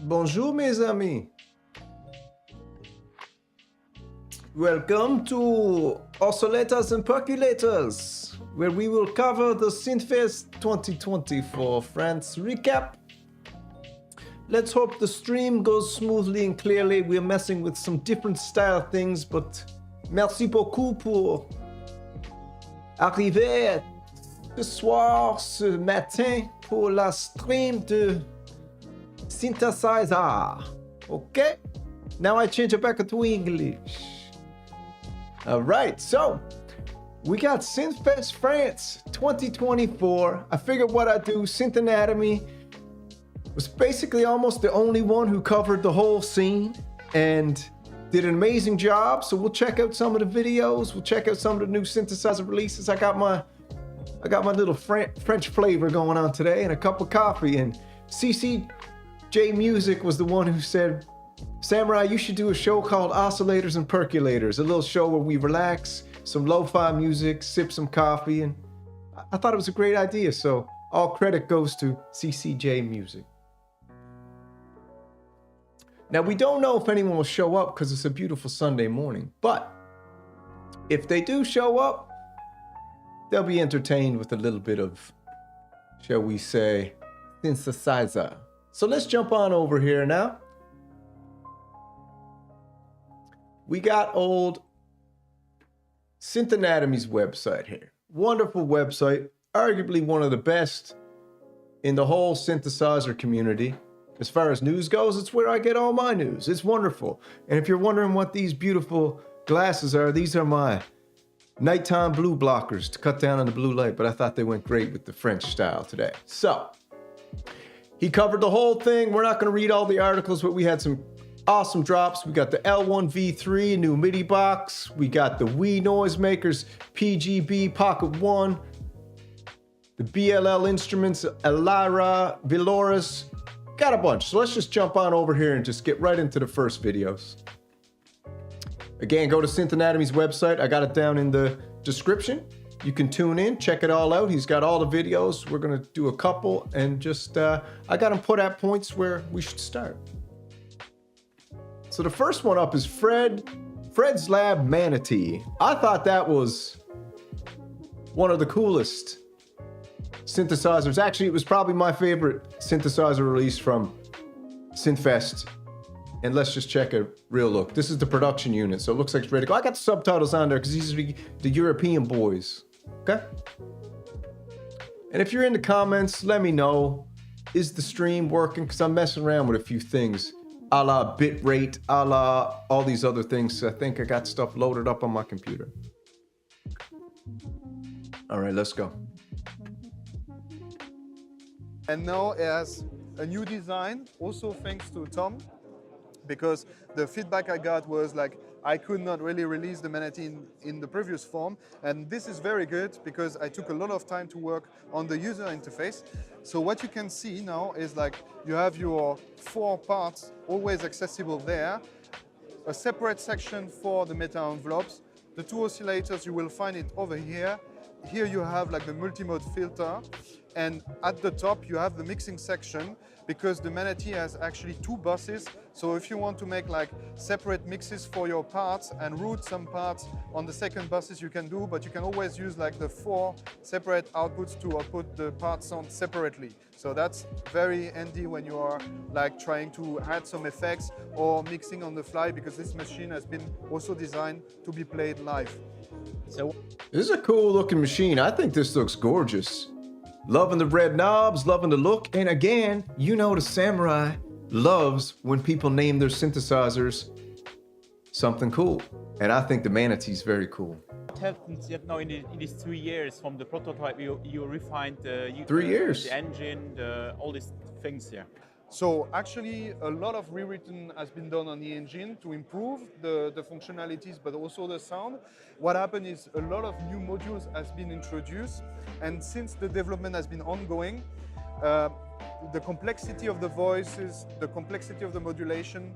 Bonjour mes amis. Welcome to Oscillators and Percolators, where we will cover the Synthfest 2024 France recap. Let's hope the stream goes smoothly and clearly. We're messing with some different style things, but merci beaucoup pour arriver ce soir, ce matin, pour la stream de synthesizer. Okay? Now I change it back to English. All right, so we got Synthfest France 2024. I figured what I'd do, Synth Anatomy was basically almost the only one who covered the whole scene and did an amazing job. So we'll check out some of the videos. We'll check out some of the new synthesizer releases. I got my little French flavor going on today and a cup of coffee. And CCJ Music was the one who said, Samurai, you should do a show called Oscillators and Percolators, a little show where we relax, some lo-fi music, sip some coffee, and I thought it was a great idea, so all credit goes to CCJ Music. Now, we don't know if anyone will show up because it's a beautiful Sunday morning, but if they do show up, they'll be entertained with a little bit of, shall we say, synthesizer. So let's jump on over here now. We got old Synth Anatomy's website here. Wonderful website, arguably one of the best in the whole synthesizer community. As far as news goes, it's where I get all my news. It's wonderful. And if you're wondering what these beautiful glasses are, these are my nighttime blue blockers to cut down on the blue light, but I thought they went great with the French style today. So, he covered the whole thing. We're not going to read all the articles, but we had some awesome drops. We got the L1V3 new MIDI box. We got the Wii Noisemakers PGB Pocket 1. The BLL Instruments Alyra Veloris. Got a bunch. So let's just jump on over here and just get right into the first videos. Again, go to Synth Anatomy's website. I got it down in the description. You can tune in, check it all out. He's got all the videos. We're going to do a couple and just, I got them put at points where we should start. So the first one up is Fred's Lab Manatee. I thought that was one of the coolest synthesizers. Actually, it was probably my favorite synthesizer release from Synthfest. And let's just check a real look. This is the production unit, so it looks like it's ready to go. I got the subtitles on there because these are the European boys. Okay? And if you're in the comments, let me know. Is the stream working? Because I'm messing around with a few things. A la bitrate, a la all these other things. I think I got stuff loaded up on my computer. All right, let's go. And now it has a new design, also thanks to Tom, because the feedback I got was like, I could not really release the Manatee in the previous form. And this is very good because I took a lot of time to work on the user interface. So what you can see now is like you have your 4 parts always accessible there, a separate section for the meta envelopes, the 2 oscillators, you will find it over here. Here you have like the multimode filter, and at the top you have the mixing section because the Manatee has actually 2 buses. So if you want to make like separate mixes for your parts and route some parts on the second buses, you can do, but you can always use like the 4 separate outputs to output the part sound separately. So that's very handy when you are like trying to add some effects or mixing on the fly, because this machine has been also designed to be played live. So this is a cool looking machine. I think this looks gorgeous. Loving the red knobs, loving the look. And again, you know the Samurai loves when people name their synthesizers something cool. And I think the Manatee is very cool. What happens now in these 3 years from the prototype? You refined the 3 years. The engine, all these things, yeah. So actually a lot of rewritten has been done on the engine to improve the functionalities, but also the sound. What happened is a lot of new modules has been introduced, and since the development has been ongoing, the complexity of the voices, the complexity of the modulation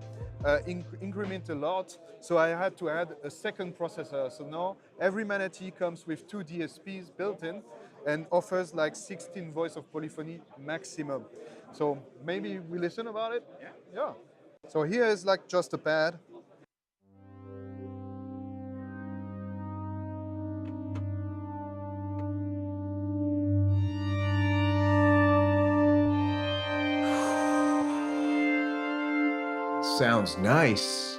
increment a lot. So I had to add a second processor. So now every Manatee comes with 2 DSPs built in and offers like 16 voice of polyphony maximum. So maybe we listen about it? Yeah. Yeah. So here is like just a pad. Sounds nice.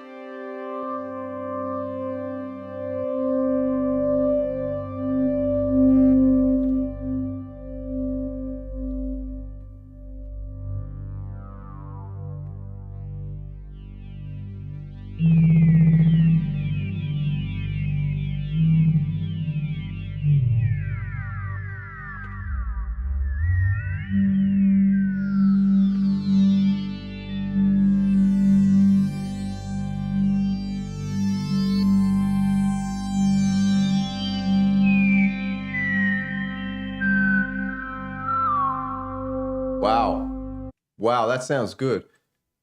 Wow. Wow, that sounds good.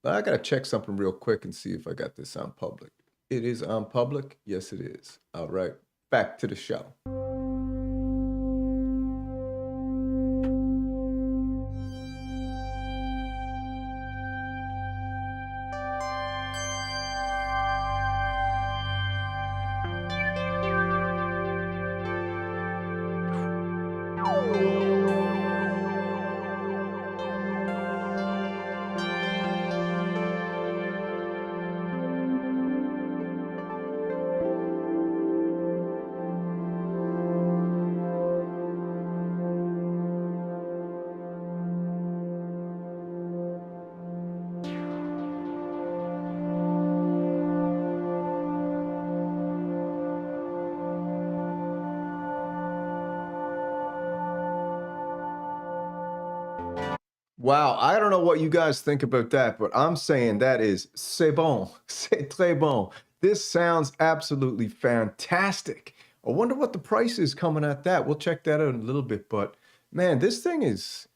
I gotta check something real quick and see if I got this on public. It is on public? Yes, it is. All right, back to the show. Wow, I don't know what you guys think about that, but I'm saying that is c'est bon, c'est très bon. This sounds absolutely fantastic. I wonder what the price is coming at that. We'll check that out in a little bit, but man, this thing is...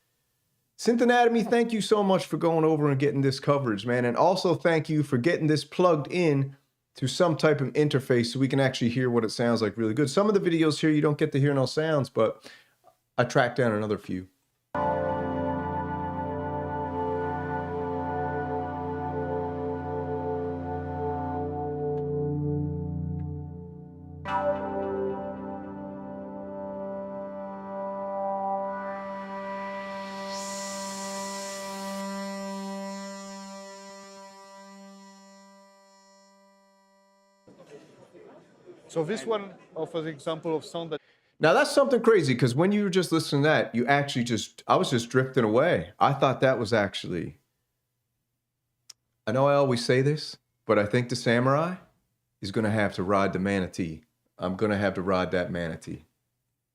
Synth Anatomy, thank you so much for going over and getting this coverage, man. And also thank you for getting this plugged in to some type of interface so we can actually hear what it sounds like really good. Some of the videos here, you don't get to hear no sounds, but I tracked down another few. So this one offers an example of sound that... Now that's something crazy, because when you were just listening to that, you actually I was just drifting away. I thought that was actually, I know I always say this, but I think the Samurai is going to have to ride the Manatee. I'm going to have to ride that Manatee.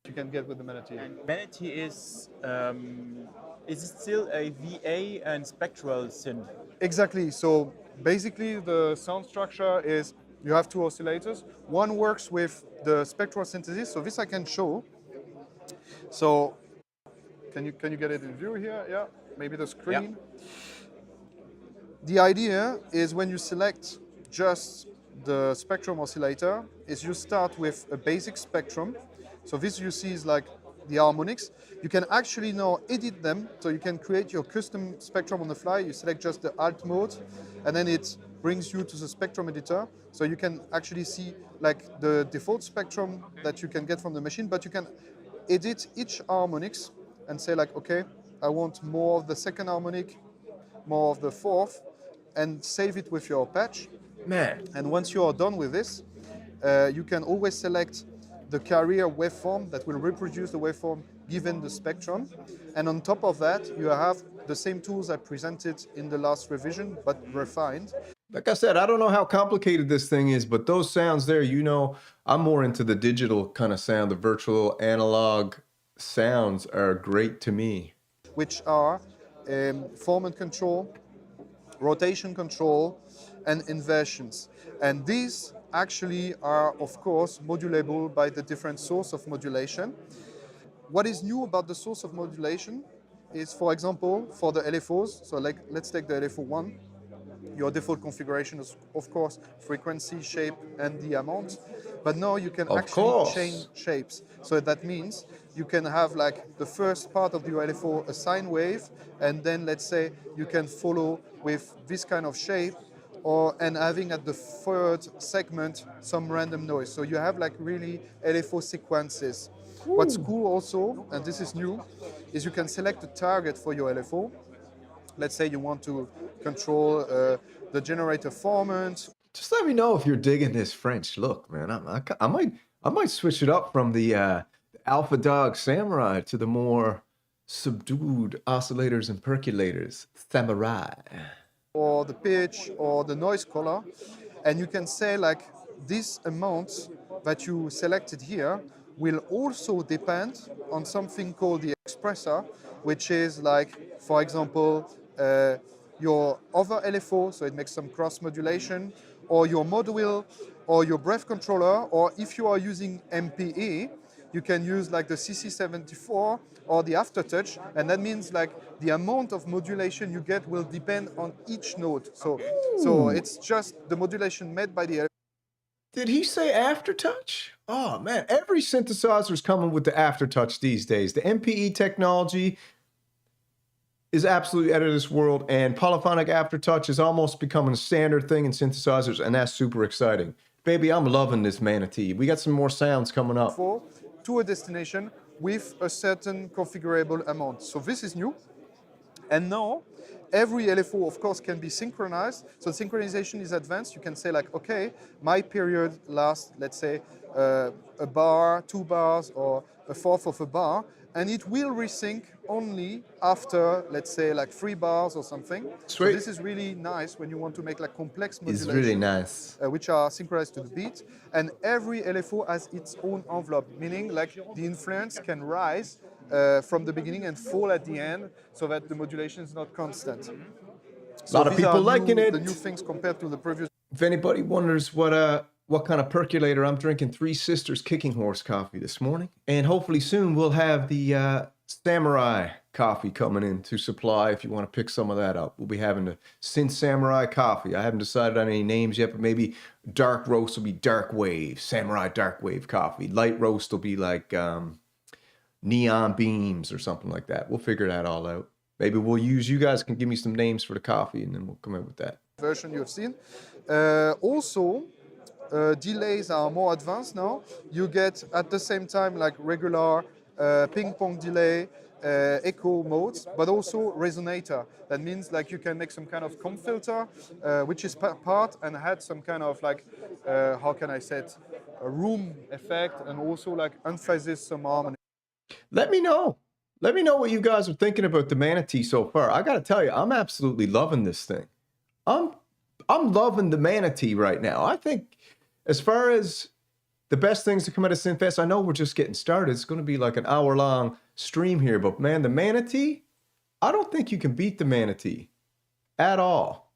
You can get with the Manatee. And Manatee is it still a VA and spectral synth? Exactly. So basically the sound structure is you have two oscillators. One works with the spectral synthesis. So this I can show. So can you get it in view here? Yeah, maybe the screen. Yeah. The idea is when you select just the spectrum oscillator is you start with a basic spectrum. So this you see is like the harmonics. You can actually now edit them. So you can create your custom spectrum on the fly. You select just the alt mode and then it brings you to the spectrum editor. So you can actually see like the default spectrum that you can get from the machine, but you can edit each harmonics and say like, okay, I want more of the second harmonic, more of the fourth, and save it with your patch. Man. And once you are done with this, you can always select the carrier waveform that will reproduce the waveform given the spectrum. And on top of that, you have the same tools I presented in the last revision, but refined. Like I said, I don't know how complicated this thing is, but those sounds there, you know, I'm more into the digital kind of sound. The virtual analog sounds are great to me. Which are formant control, rotation control, and inversions. And these actually are, of course, modulable by the different source of modulation. What is new about the source of modulation is, for example, for the LFOs, so like let's take the LFO1, your default configuration is, of course, frequency, shape, and the amount. but now you can Of actually course. change shapes. So that means you can have like the first part of your LFO a sine wave, and then let's say you can follow with this kind of shape, and having at the third segment some random noise. So you have like really LFO sequences. What's cool also, and this is new, is you can select a target for your LFO. Let's say you want to control the generator formant. Just let me know if you're digging this French look, man. I might switch it up from the Alpha Dog Samurai to the more subdued oscillators and percolators Samurai. Or the pitch or the noise color, and you can say like this amount that you selected here will also depend on something called the expressor, which is like, for example, your other LFO, so it makes some cross modulation, or your mod wheel, or your breath controller, or if you are using MPE, you can use like the CC74 or the aftertouch, and that means like the amount of modulation you get will depend on each note. So it's just the modulation made by the. Did he say aftertouch? Oh man, every synthesizer is coming with the aftertouch these days. The MPE technology is absolutely out of this world, and polyphonic aftertouch is almost becoming a standard thing in synthesizers, and that's super exciting. Baby, I'm loving this Manatee. We got some more sounds coming up. To a destination with a certain configurable amount. So this is new. And now, every LFO, of course, can be synchronized. So synchronization is advanced. You can say like, okay, my period lasts, let's say, a bar, 2 bars, or a fourth of a bar, and it will resync only after, let's say, like 3 bars or something. Sweet. So this is really nice when you want to make like complex modulations. It's really nice. Which are synchronized to the beat. And every LFO has its own envelope, meaning like the influence can rise from the beginning and fall at the end, so that the modulation is not constant. A lot of people liking it. The new things compared to the previous. If anybody wonders what kind of percolator, I'm drinking Three Sisters Kicking Horse coffee this morning. And hopefully soon we'll have the Samurai coffee coming in to supply if you want to pick some of that up. We'll be having the Synth Samurai coffee. I haven't decided on any names yet, but maybe dark roast will be Dark Wave, Samurai Dark Wave coffee. Light roast will be like Neon Beams or something like that. We'll figure that all out. Maybe we'll use, you guys can give me some names for the coffee and then we'll come in with that. Version you've seen. Also, delays are more advanced now. You get at the same time like regular ping pong delay, echo modes, but also resonator. That means like you can make some kind of comb filter, which is part, and had some kind of like, how can I say it, a room effect, and also like emphasize some harmony. Let me know. Let me know what you guys are thinking about the Manatee so far. I got to tell you, I'm absolutely loving this thing. I'm loving the Manatee right now. I think as far as the best things to come out of Synthfest, I know we're just getting started. It's going to be like an hour-long stream here, but man, the Manatee, I don't think you can beat the Manatee at all.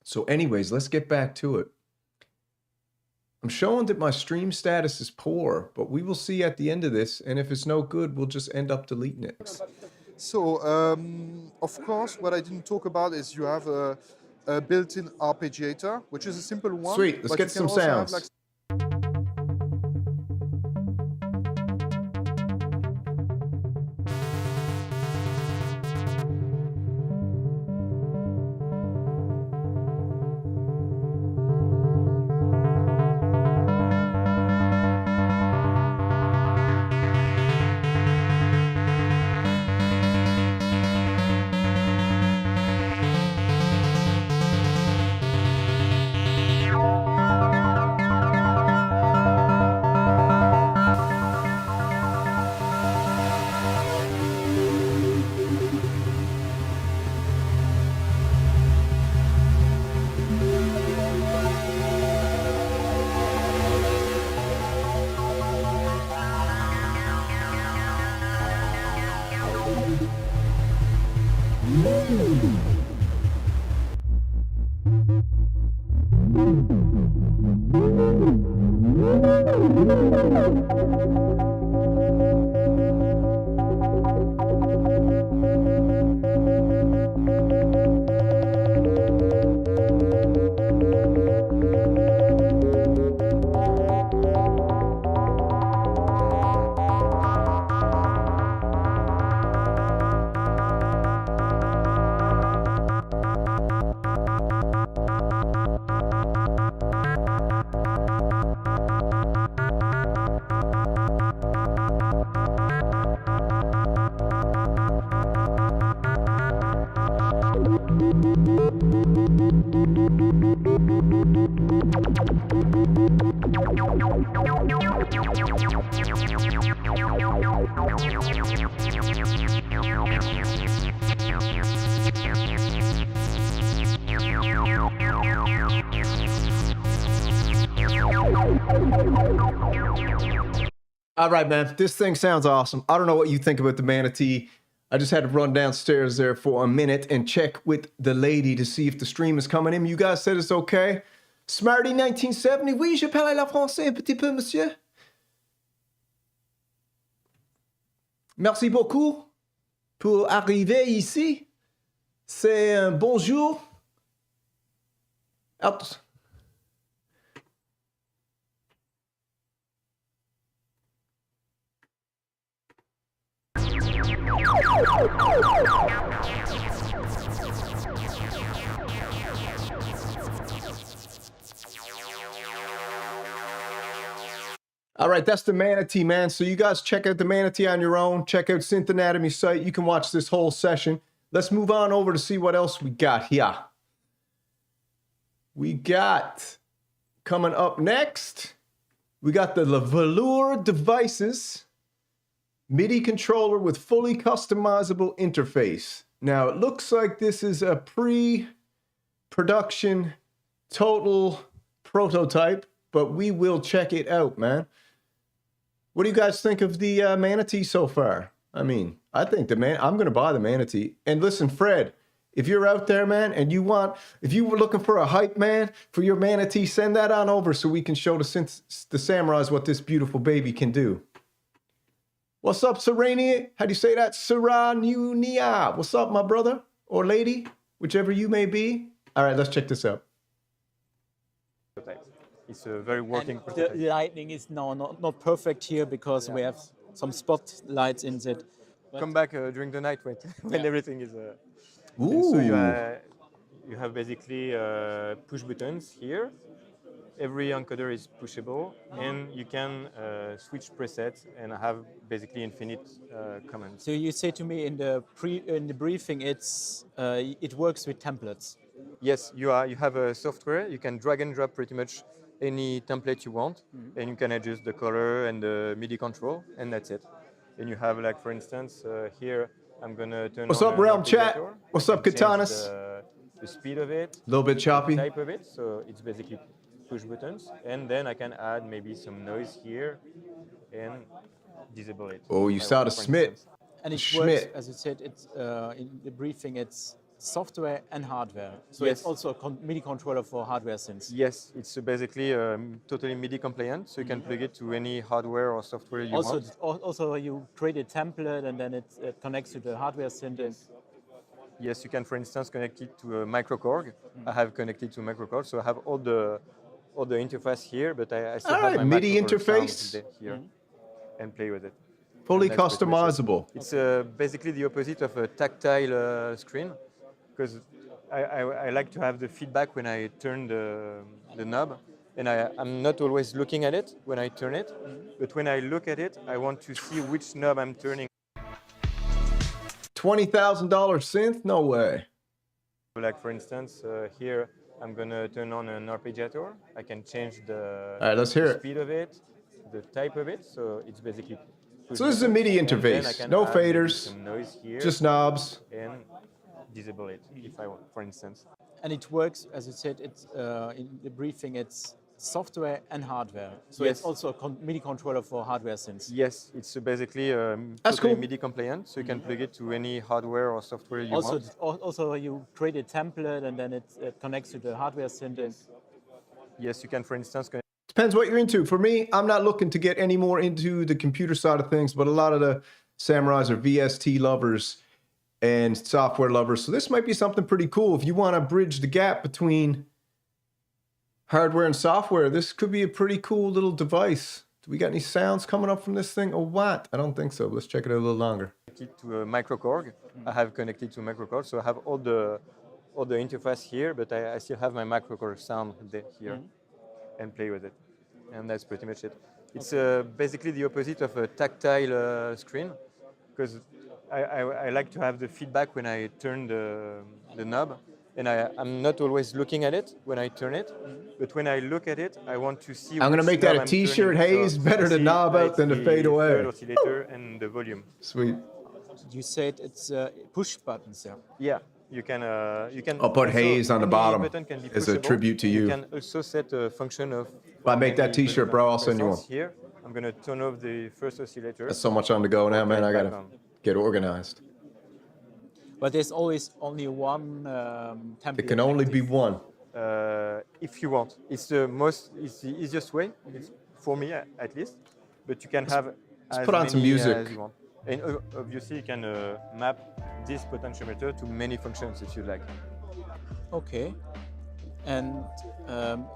So anyways, let's get back to it. I'm showing that my stream status is poor, but we will see at the end of this, and if it's no good, we'll just end up deleting it. So, of course, what I didn't talk about is you have a built-in arpeggiator, which is a simple one. Sweet, let's get some sounds. All right, man, this thing sounds awesome. I don't know what you think about the Manatee. I just had to run downstairs there for a minute and check with the lady to see if the stream is coming in. You guys said it's okay. Smarty 1970, oui, je parle la français un petit peu, monsieur. Merci beaucoup pour arriver ici. C'est un bonjour. All right, that's the Manatee, man. So you guys check out the Manatee on your own. Check out Synth Anatomy's site. You can watch this whole session. Let's move on over to see what else we got here. We got, coming up next, we got the Lour Devices MIDI controller with fully customizable interface. Now, it looks like this is a pre-production total prototype, but we will check it out, man. What do you guys think of the Manatee so far? I mean, I think I'm going to buy the Manatee. And listen, Fred, if you're out there, man, and if you were looking for a hype man for your Manatee, send that on over so we can show the samurais what this beautiful baby can do. What's up, Serenia? How do you say that? Seranunia. What's up, my brother or lady, whichever you may be? All right, let's check this out. It's a very working and prototype. the lighting is now not perfect here because we have some spotlights in it. Come back during the night when everything is... Ooh. So you have basically push buttons here. Every encoder is pushable, and you can switch presets and have basically infinite commands. So you say to me in the briefing it works with templates. Yes, you have a software. You can drag and drop pretty much any template you want, and you can adjust the color and the MIDI control, and that's it. And you have, like, for instance, here I'm gonna turn What's on up, Realm Chat? arpeggiator. What's You up, can change Katanas? The speed of it, A little bit choppy. the type of it. So it's basically push buttons, and then I can add maybe some noise here and disable it. Oh, you saw the for Smith. instance. And it Schmidt. works, as you said, it's in the briefing it's software and hardware. So Yes. it's also a MIDI controller for hardware synths. Yes, it's basically totally MIDI compliant, so you can plug it to any hardware or software you want. Also, you create a template and then it connects to the hardware synth. Yes, you can, for instance, connect it to a microKORG. I have connected to microKORG, so I have all the interface here, but I still All have right, my MIDI microKORG interface. sound here and play with it. Fully And that's pretty much it. customizable. It's basically the opposite of a tactile screen, because I like to have the feedback when I turn the knob, and I'm not always looking at it when I turn it, but when I look at it, I want to see which knob I'm turning. $20,000 synth? No way. Like, for instance, here I'm gonna turn on an arpeggiator. I can change the, All right, let's hear it. speed of it, the type of it, so it's basically... So this is a MIDI interface. No faders, some noise here, just knobs. and disable it if I want, for instance. And it works, as you said, it's in the briefing it's software and hardware. So Yes. it's also a MIDI controller for hardware synths. Yes, it's basically That's totally cool. MIDI compliant, so you can plug it to any hardware or software you want. Also, you create a template and then it connects to the hardware synth. Yes, you can, for instance, connect Depends what you're into. For me, I'm not looking to get any more into the computer side of things, but a lot of the samurais are VST lovers and software lovers. So this might be something pretty cool. If you want to bridge the gap between hardware and software, this could be a pretty cool little device. Do we got any sounds coming up from this thing or what? I don't think so. Let's check it out a little longer. it to a microKORG. I have connected to microKORG, so I have all the interface here, but I still have my microKORG sound here and play with it. And that's pretty much it. It's basically the opposite of a tactile screen, because I like to have the feedback when I turn the knob, and I'm not always looking at it when I turn it, but when I look at it, I want to see. I'm gonna make that a T-shirt, Hayes. Better to knob out than to fade away. Third oscillator and the volume. Sweet. You said it's push buttons, yeah? Yeah, you can. I'll put also, Hayes on the any bottom button can be as a pushable. tribute to you. You can also set a function of. If I make that T-shirt, bro, I'll send you one. Here, I'm gonna turn off the first oscillator. That's so much on the go now, man. I gotta get organized. But there's always only one template. It can only be one. If you want. It's the easiest way, for me at least. But you can have Let's put on some music. As you want. And obviously you can map this potentiometer to many functions if you like. Okay. And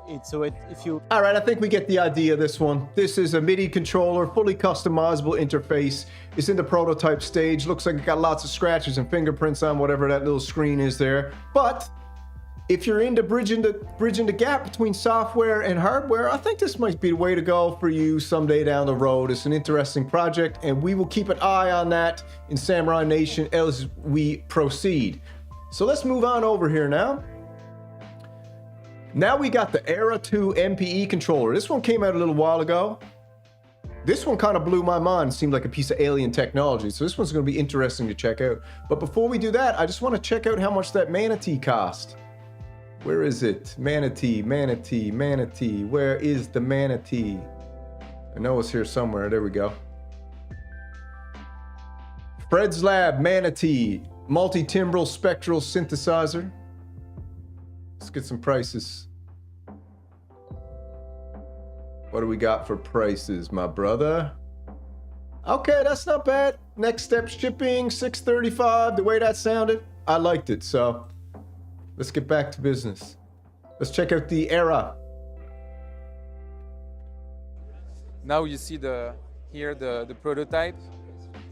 if you... All right, I think we get the idea of this one. This is a MIDI controller, fully customizable interface. It's in the prototype stage. Looks like it got lots of scratches and fingerprints on whatever that little screen is there. But if you're into bridging the gap between software and hardware, I think this might be the way to go for you someday down the road. It's an interesting project, and we will keep an eye on that in Samurai Nation as we proceed. So let's move on over here now. Now we got the Alyra 2 MPE controller. This one came out a little while ago. This one kind of blew my mind. Seemed like a piece of alien technology. So this one's going to be interesting to check out. But before we do that, I just want to check out how much that Manatee cost. Where is it? Manatee, Manatee, Manatee. Where is the Manatee? I know it's here somewhere. There we go. Fred's Lab Manatee multi-timbral spectral synthesizer. Let's get some prices. What do we got for prices, my brother? Okay, that's not bad. Next step shipping, $635. The way that sounded, I liked it. So let's get back to business. Let's check out the Alyra. Now you see the prototype.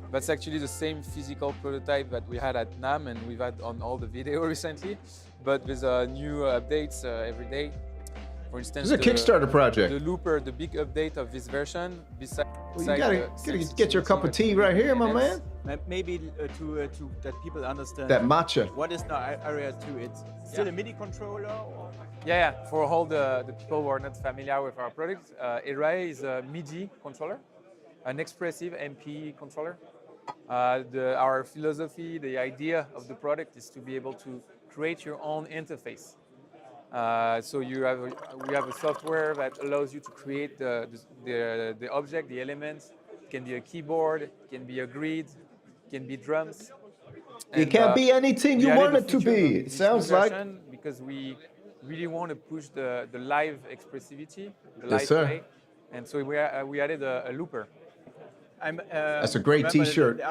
That's actually the same physical prototype that we had at NAMM and we've had on all the video recently, but with new updates every day. For instance, this is a Kickstarter project. The looper, the big update of this version. Besides, well, you gotta get your cup of tea right here, my man. Maybe to that people understand that matcha. What is the Alyra 2? It's still a MIDI controller? Or? Yeah. For all the people who are not familiar with our product, Alyra is a MIDI controller, an expressive MPE controller. Our philosophy, the idea of the product is to be able to create your own interface. So we have a software that allows you to create the object, the elements. It can be a keyboard, it can be a grid, it can be drums. It can be anything you want it to be. It sounds like. Because we really want to push the live expressivity, the yes, live sir. play. And so we added a looper. That's a great T-shirt.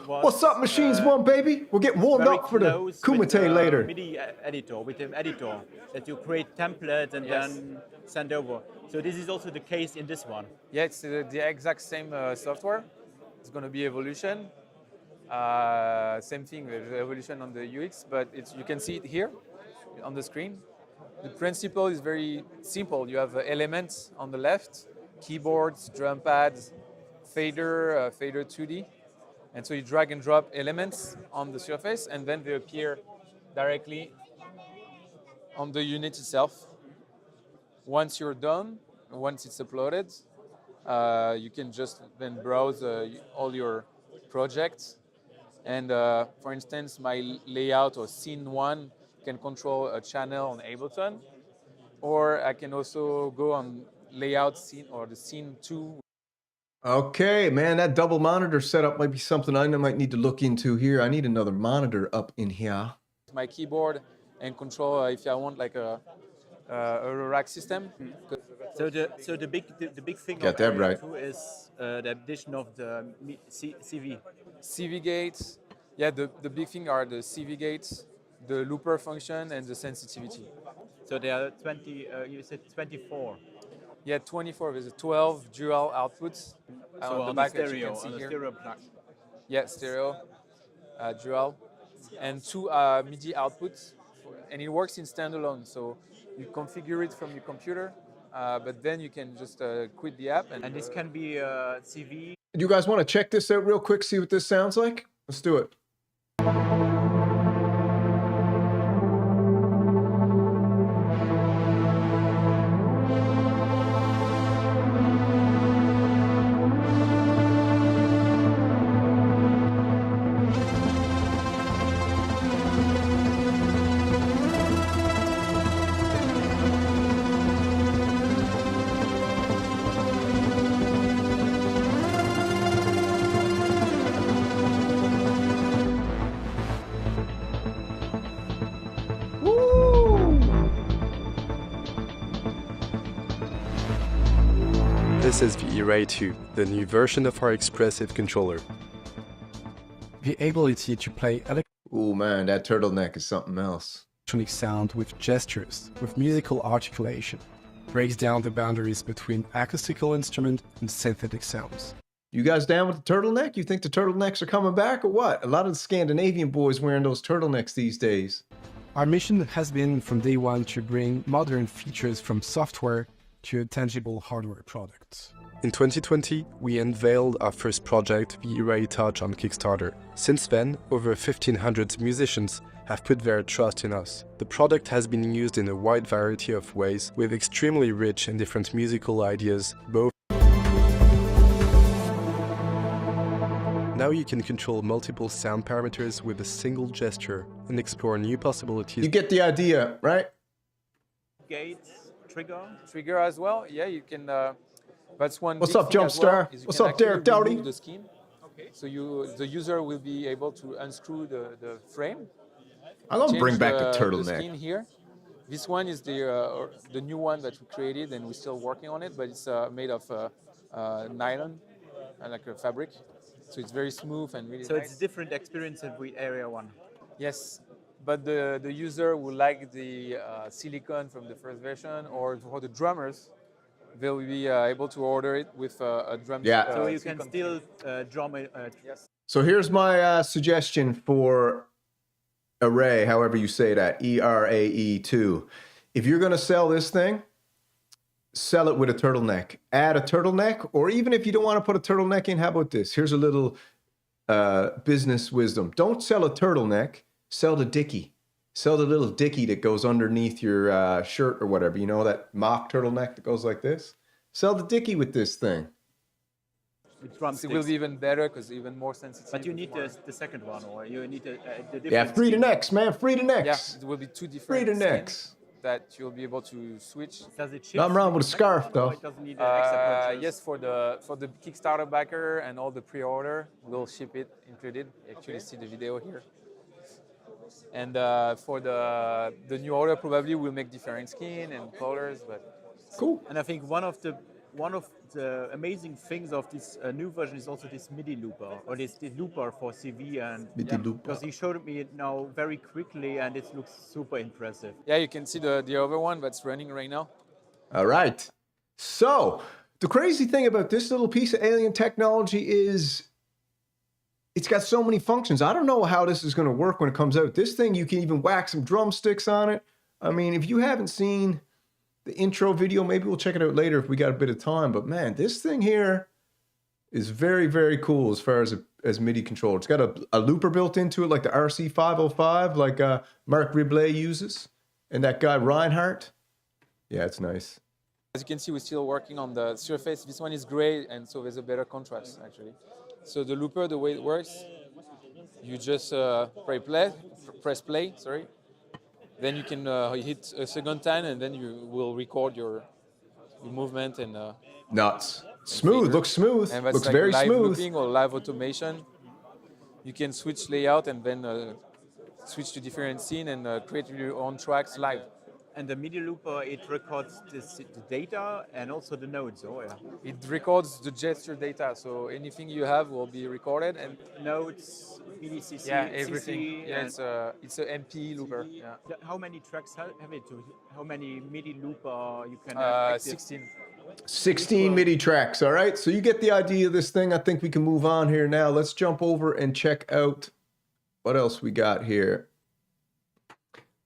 What's up, Machines One, baby? We'll get warmed up for the Kumite later. MIDI editor, with an editor that you create templates and then send over. So this is also the case in this one. Yeah, it's the exact same software. It's going to be Evolution. Same thing with Evolution on the UX, but you can see it here on the screen. The principle is very simple. You have elements on the left, keyboards, drum pads, fader 2D. And so you drag and drop elements on the surface and then they appear directly on the unit itself. Once you're done, once it's uploaded, you can just then browse all your projects. And for instance, my layout or scene 1 can control a channel on Ableton. Or I can also go on layout scene or the scene 2. Okay, man, that double monitor setup might be something I might need to look into here. I need another monitor up in here. My keyboard and control if I want like a rack system. So the big thing Got that right. Is the addition of the CV. CV gates. Yeah, the big thing are the CV gates, the looper function, and the sensitivity. So there are 20. You said 24. Yeah, 24 with 12 dual outputs. So on the back stereo, you can see on the here. stereo plug. Yeah, stereo, dual, and 2 MIDI outputs, and it works in standalone. So you configure it from your computer, but then you can just quit the app. And this can be CV. Do you guys want to check this out real quick, see what this sounds like? Let's do it. This is the Array 2, the new version of our expressive controller. The ability to play Ooh man, that turtleneck is something else. electronic sound with gestures, with musical articulation, breaks down the boundaries between acoustical instrument and synthetic sounds. You guys down with the turtleneck? You think the turtlenecks are coming back or what? A lot of the Scandinavian boys wearing those turtlenecks these days. Our mission has been from day one to bring modern features from software to tangible hardware products. In 2020, we unveiled our first project, the Array Touch, on Kickstarter. Since then, over 1,500 musicians have put their trust in us. The product has been used in a wide variety of ways, with extremely rich and different musical ideas, both. Now you can control multiple sound parameters with a single gesture and explore new possibilities. You get the idea, right? Gates, trigger. Trigger as well. Yeah, you can. That's one. What's big up, thing as well, Jumpstar? is you What's can up, Derek actually Doughty? remove the skin. Okay. So the user will be able to unscrew the frame. I'm gonna change bring back the skin turtleneck. here. This one is the new one that we created, and we're still working on it. But it's made of nylon, like a fabric. So it's very smooth and really So nice. it's a different experience than with Area 1. Yes, but the user will like the silicone from the first version, or for the drummers, they'll be able to order it with a drum. Yeah. So you silicone can still drum it. Yes. So here's my suggestion for Array, however you say that, ERAE2. If you're gonna sell this thing, sell it with a turtleneck. Add a turtleneck, or even if you don't want to put a turtleneck in, how about this? Here's a little business wisdom. Don't sell a turtleneck, sell the dicky. Sell the little dicky that goes underneath your shirt or whatever. You know, that mock turtleneck that goes like this? Sell the dicky with this thing. With It drumsticks. will be even better because even more sensitive. But you need the second one, or you need the different. Yeah, free the skin. necks, man. Free the necks. Yeah, it will be two Free different the skins necks. that you'll be able to switch. Does it ship Nothing wrong with a straight scarf, away, though. or it doesn't need an extra purchase? Yes, for the Kickstarter backer and all the pre-order, we'll ship it included. You actually see the video here. And for the new order, probably we'll make different skin and colors, but Cool. And I think one of the amazing things of this new version is also this MIDI looper, or this looper for CV, and MIDI looper. because he showed me it now very quickly, and it looks super impressive. yeah, you can see the other one that's running right now. All right. So the crazy thing about this little piece of alien technology is it's got so many functions. I don't know how this is going to work when it comes out. This thing, you can even whack some drumsticks on it. I mean, if you haven't seen the intro video, maybe we'll check it out later if we got a bit of time. But man, this thing here is very, very cool as far as MIDI controller. It's got a looper built into it, like the RC505, like Mark Riblet uses, and that guy Reinhardt. Yeah, it's nice. As you can see, we're still working on the surface. This one is gray, and so there's a better contrast, actually. So the looper, the way it works, you just press play, sorry. Then you can hit a second time, and then you will record your movement and Nuts. Smooth, looks smooth. and that's Looks like very live smooth. looping or live automation. You can switch layout and then switch to different scene and create your own tracks live. And the MIDI looper, it records the data and also the notes. Oh yeah, It records the gesture data, so anything you have will be recorded, and notes, MIDI CC, yeah, everything. CC, Yeah, and it's a MP looper. Yeah. how many tracks have it? How many MIDI looper you can have? active? 16. 16 MIDI tracks, all right? So you get the idea of this thing. I think we can move on here now. Let's jump over and check out what else we got here.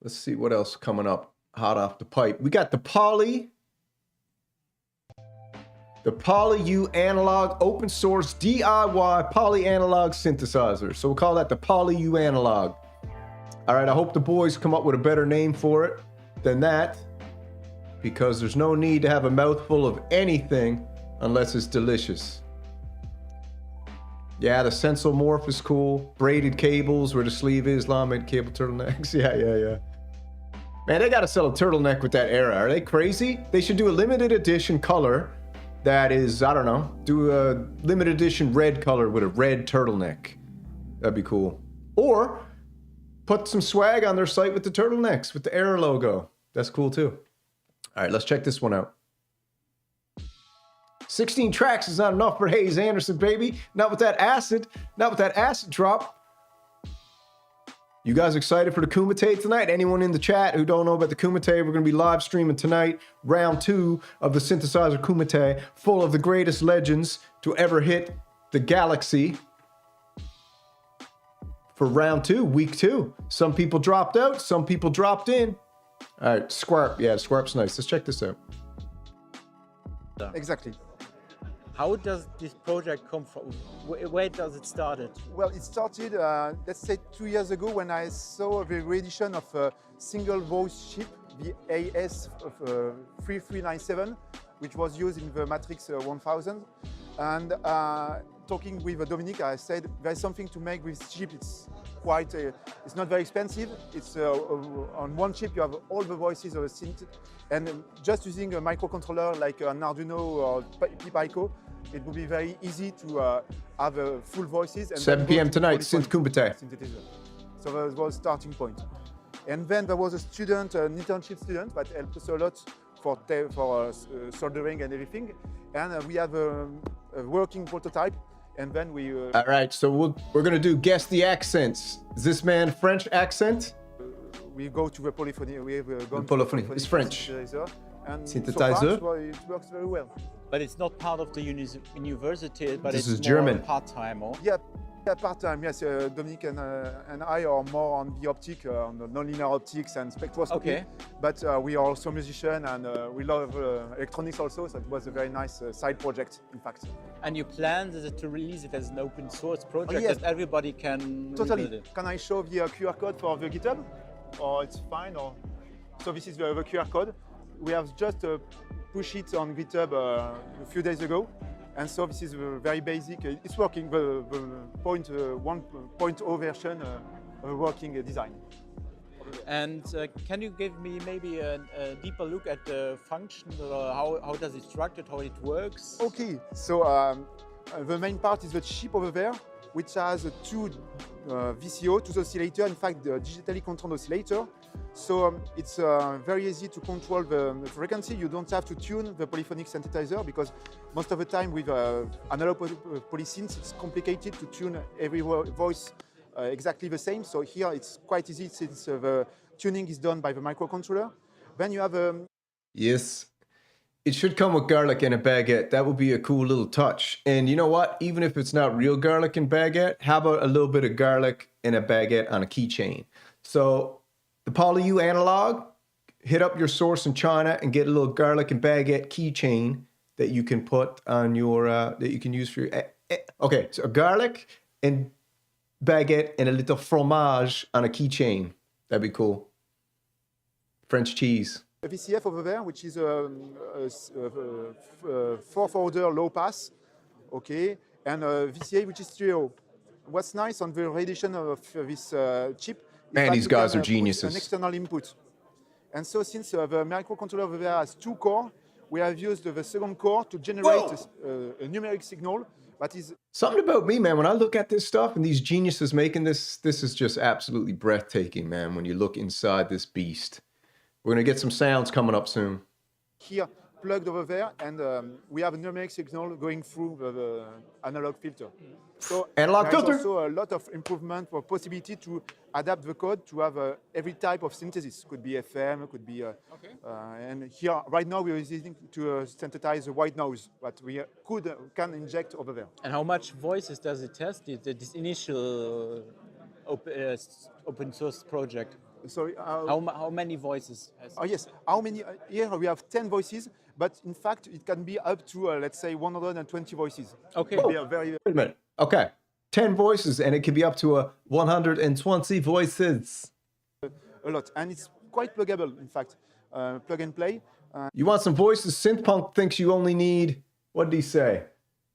Let's see what else coming up hot off the pipe. We got the PolyU analog open source DIY poly analog synthesizer. So we'll call that the PolyU analog. All right, I hope the boys come up with a better name for it than that, because there's no need to have a mouthful of anything unless it's delicious. Yeah, the Sensomorph is cool. Braided cables where the sleeve is, laminated cable turtlenecks. Yeah. Man, they gotta sell a turtleneck with that era. Are they crazy? They should do a limited edition color that is, I don't know, do a limited edition red color with a red turtleneck. That'd be cool. Or put some swag on their site with the turtlenecks, with the era logo. That's cool too. All right, let's check this one out. 16 tracks is not enough for Hayes Anderson, baby. Not with that acid. Not with that acid drop. You guys excited for the Kumite tonight? Anyone in the chat who don't know about the Kumite, we're going to be live streaming tonight, round 2 of the Synthesizer Kumite, full of the greatest legends to ever hit the galaxy. For round 2, week 2. Some people dropped out, some people dropped in. All right, Squarp. Yeah, Squarp's nice. Let's check this out. Exactly. How does this project come from? Where does it started? Well, it started, let's say 2 years ago when I saw the re-edition of a single voice chip, the AS3397, which was used in the Matrix 1000. And talking with Dominic, I said, there's something to make with this chip. It's quite, it's not very expensive. It's on one chip, you have all the voices of a synth. And just using a microcontroller like an Arduino or Pico, it would be very easy to have full voices. And 7 p.m. tonight, Synth Kumite. So that was starting point. And then there was a student, an internship student, that helped us a lot for soldering and everything. And we have a working prototype. And then we... All right, so we're going to do guess the accents. Is this man French accent? We go to the polyphony. We have gone polyphony. To It's French. Synthesizer. And Synthesizer. So far, it works very well. But it's not part of the university, but This it's is German. part-time, or? Yeah, part-time, yes. Dominic and I are more on the optic, on the nonlinear optics and spectroscopy. Okay. But we are also musicians and we love electronics also, so it was a very nice side project, in fact. And you plan to release it as an open source project yes. that everybody can Totally. rebuild it? Can I show the QR code for the GitHub? Or it's fine? Or... So this is the QR code. We have just pushed it on GitHub a few days ago. And so this is very basic. It's working, the 1.0 version working design. And can you give me maybe a deeper look at the function, or how does it structured, how it works? Okay, so the main part is the chip over there, which has two VCO, two oscillator, in fact, the digitally controlled oscillator. So it's very easy to control the frequency. You don't have to tune the polyphonic synthesizer because most of the time with analog polysynths, it's complicated to tune every voice exactly the same. So here it's quite easy since the tuning is done by the microcontroller. Then you have Yes. It should come with garlic and a baguette. That would be a cool little touch. And you know what? Even if it's not real garlic and baguette, how about a little bit of garlic and a baguette on a keychain? So the PolyU analog, hit up your source in China and get a little garlic and baguette keychain that you can put on your, that you can use for your, okay, so garlic and baguette and a little fromage on a keychain. That'd be cool. French cheese. a VCF over there, which is a fourth order low pass, okay, and a VCA, which is stereo. What's nice on the re-edition of this chip, man, these guys are geniuses. An external input. And so since the microcontroller over there has two cores, we have used the second core to generate a numeric signal that is... Something about me, man, when I look at this stuff and these geniuses making this is just absolutely breathtaking, man, when you look inside this beast. We're going to get some sounds coming up soon. Here, plugged over there, and we have a numeric signal going through the analog filter. So analog filter. There's also a lot of improvement for possibility to adapt the code to have every type of synthesis. Could be FM, could be, and here right now we're using to synthesize the white noise, but we can inject over there. And how much voices does it test? This initial open source project. Sorry. How many voices? Oh yes. How many? Here we have 10 voices, but in fact it can be up to let's say 120 voices. Okay. Wait a minute. Okay. 10 voices, and it can be up to 120 voices. A lot, and it's quite pluggable. In fact, plug and play. You want some voices? Synthpunk thinks you only need, what did he say?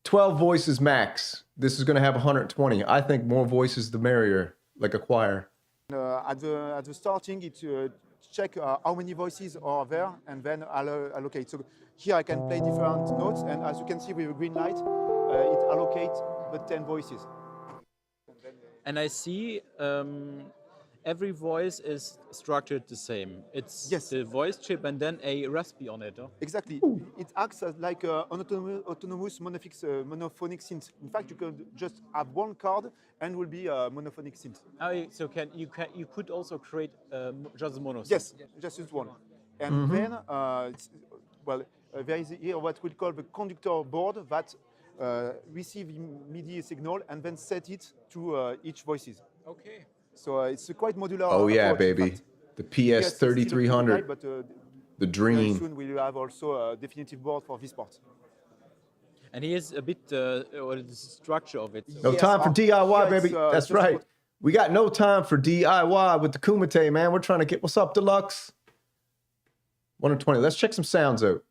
12 voices max. This is going to have 120. I think more voices the merrier, like a choir. At the starting, it check how many voices are there, and then allocate. So here I can play different notes, and as you can see with a green light, it allocates the 10 voices. And I see every voice is structured the same. It's Yes. the voice chip and then a Raspberry on it. Huh? Exactly. It acts as like an autonomous monophonic synth. In fact, you could just have one card and will be a monophonic synth. So you could also create just mono. Yes, just use one. And then, there is here what we call the conductor board that receive MIDI signal and then set it to each voices. Okay. So it's a quite modular. Oh yeah, approach, in baby. fact. The Yes, it's still a PS3300, prototype, but the very dream. soon we'll have also a definitive board for this part. And here's a bit or the structure of it. No Yes, time for DIY, yeah, baby. it's, That's just right. what- We got no time for DIY with the Kumite, man. We're trying to get, what's up, Deluxe? 120. Let's check some sounds out.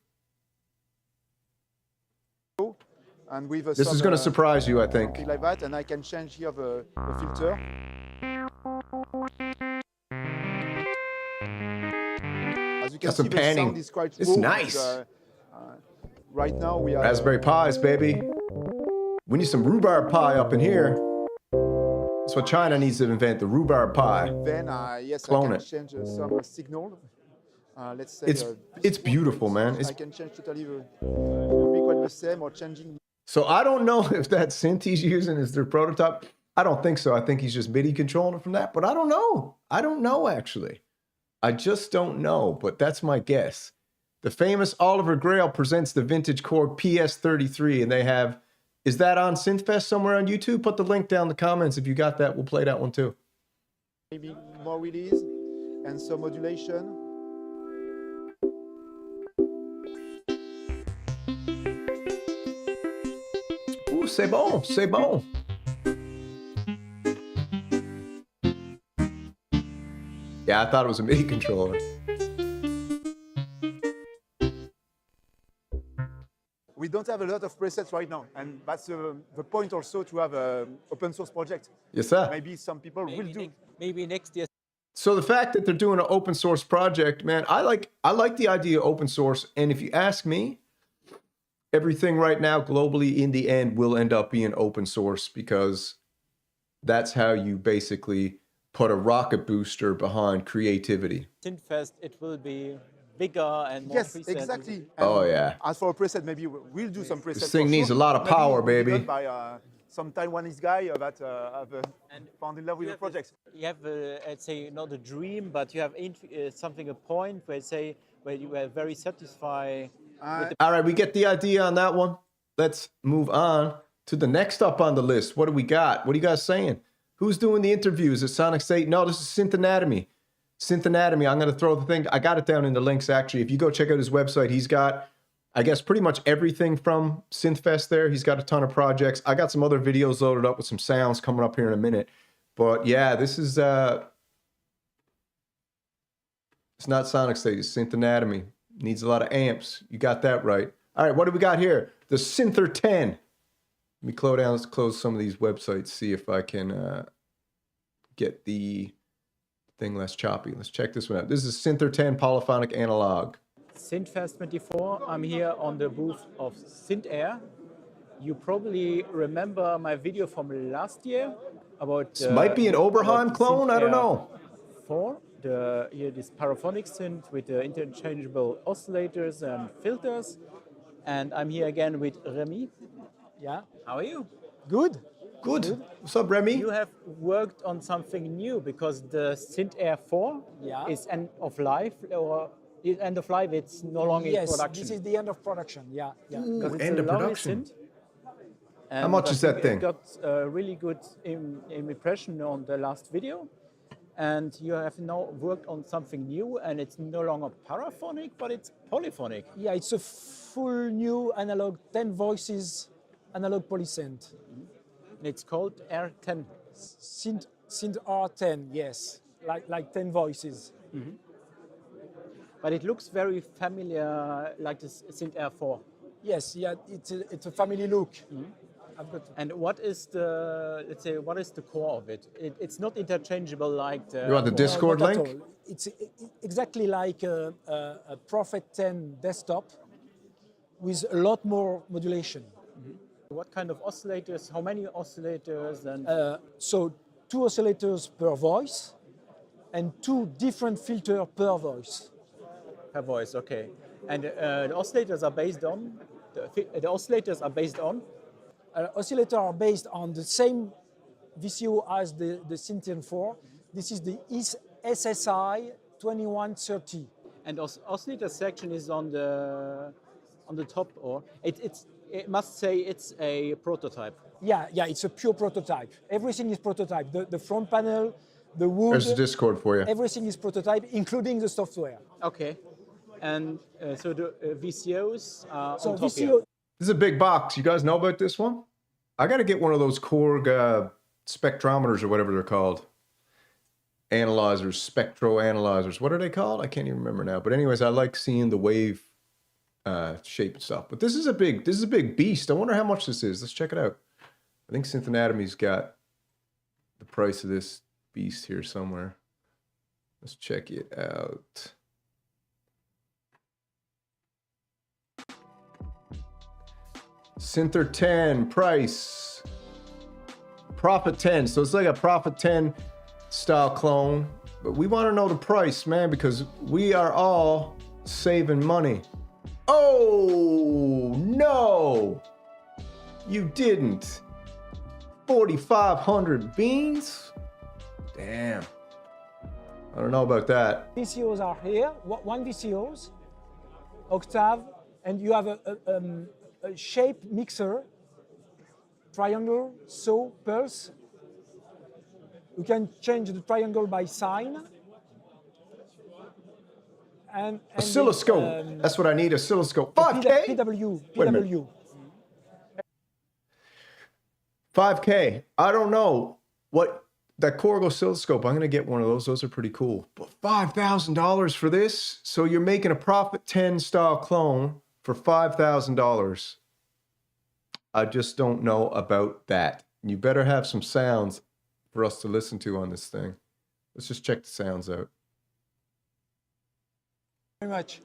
And with This is going to surprise you, I think. something like that, and I can change here the filter. As you can Got some see, the panning. sound is quite It's low, nice. right now we are. Raspberry Pis, baby. We need some rhubarb pie up in here. That's what China needs to invent, the rhubarb pie. Then yes, Clone I it. can change some signal. Let's say It's this one, beautiful, man. I It's, can change totally be quite the same or changing. so I don't know if that synth he's using is their prototype. I don't think so. I think he's just MIDI controlling it from that, but I don't know. I don't know, actually. I just don't know, but that's my guess. The famous Oliver Grail presents the Vintage Core PS33, and they have, is that on Synthfest somewhere on YouTube? Put the link down in the comments. If you got that, we'll play that one too. Maybe more release and some modulation. Ooh, c'est bon, c'est bon. Yeah, I thought it was a MIDI controller. We don't have a lot of presets right now, and that's the point also to have an open source project. Yes, sir. Maybe some people will do. Maybe next year. So the fact that they're doing an open source project, man, I like the idea of open source. And if you ask me, everything right now globally in the end will end up being open source, because that's how you basically put a rocket booster behind creativity. Synthfest, it will be bigger and more Yes, presets. exactly. And Oh, yeah. As for a preset, maybe we'll do some presets. This thing for needs sure. a lot of Maybe power, it will be baby. done by some Taiwanese guy that have found in love with the project. You have, let's say, not a dream, but you have something, a point where you were very satisfied. All right, we get the idea on that one. Let's move on to the next up on the list. What do we got? What are you guys saying? Who's doing the interviews? Is it Sonic State? No, this is Synth Anatomy. Synth Anatomy. I'm going to throw the thing. I got it down in the links, actually. If you go check out his website, he's got, I guess, pretty much everything from Synthfest there. He's got a ton of projects. I got some other videos loaded up with some sounds coming up here in a minute. But yeah, this is, it's not Sonic State, it's Synth Anatomy. Needs a lot of amps. You got that right. All right, what do we got here? The SyntheR 10. Let me close some of these websites, see if I can get the thing less choppy. Let's check this one out. This is SyntheR 10 polyphonic analog. Synthfest 24, I'm here on the booth of SyntheR. You probably remember my video from last year about... This might be an Oberheim clone, I don't know. 4, here this paraphonic synth with the interchangeable oscillators and filters. And I'm here again with Remy. Yeah, how are you? Good. What's up, Remy? You have worked on something new because the SyntheR 4 is end of life, or end of life, it's no longer in production. Yes, this is the end of production, yeah. Because it's end a of lovely production. synth. How much is that thing? It got a really good impression on the last video. And you have now worked on something new, and it's no longer paraphonic, but it's polyphonic. Yeah, it's a full new analog 10 voices analog polysynth. It's called R10. SyntheR 10, yes, like 10 voices. Mm-hmm. But it looks very familiar, like the SyntheR 4. Yes, yeah, it's a family look. Mm-hmm. And what is the, let's say, what is the core of it? It's not interchangeable like the... You want the Discord not at link? all. It's exactly like a Prophet 10 desktop with a lot more modulation. Mm-hmm. What kind of oscillators, how many oscillators? And so 2 oscillators per voice, and 2 different filters per voice. Per voice, okay. And the oscillators are based on? The oscillators are based on? Oscillators are based on the same VCO as the SyntheR. This is the SSI 2130. And oscillator section is on the top, or it must say it's a prototype. Yeah, it's a pure prototype. Everything is prototype. The front panel, the wood. There's a Discord for you. Everything is prototype, including the software. Okay. And so the VCOs are So on top VCO, here. This is a big box. You guys know about this one? I got to get one of those Korg spectrometers or whatever they're called. Analyzers, spectro analyzers. What are they called? I can't even remember now. But anyways, I like seeing the wave shape and stuff. But this is a big beast. I wonder how much this is. Let's check it out. I think Synth Anatomy's got the price of this beast here somewhere. Let's check it out. SyntheR 10 price. Prophet 10. So it's like a Prophet 10 style clone. But we want to know the price, man, because we are all saving money. Oh, no. You didn't. 4,500 beans? Damn. I don't know about that. VCOs are here. One VCOs, octave, and you have a shape mixer, triangle, saw, pulse. You can change the triangle by sign. And Oscilloscope. That's what I need, oscilloscope. 5K? PW. Wait a minute. 5K. I don't know what that Korg oscilloscope. I'm going to get one of those. Those are pretty cool. But $5,000 for this? So you're making a Prophet 10 style clone for $5,000. I just don't know about that. You better have some sounds for us to listen to on this thing. Let's just check the sounds out. Very much.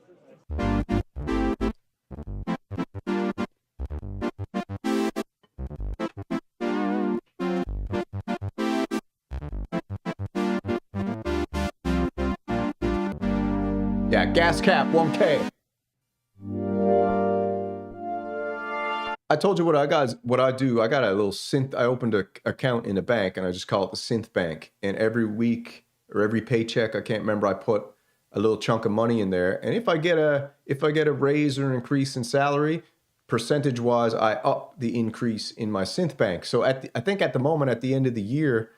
Yeah, gas cap 1K. I told you what I do. I got a little synth. I opened an account in a bank and I just call it the Synth Bank. And every week or every paycheck, I can't remember, I put a little chunk of money in there. And if I get a raise or an increase in salary, percentage wise, I up the increase in my Synth Bank. So I think at the moment, at the end of the year,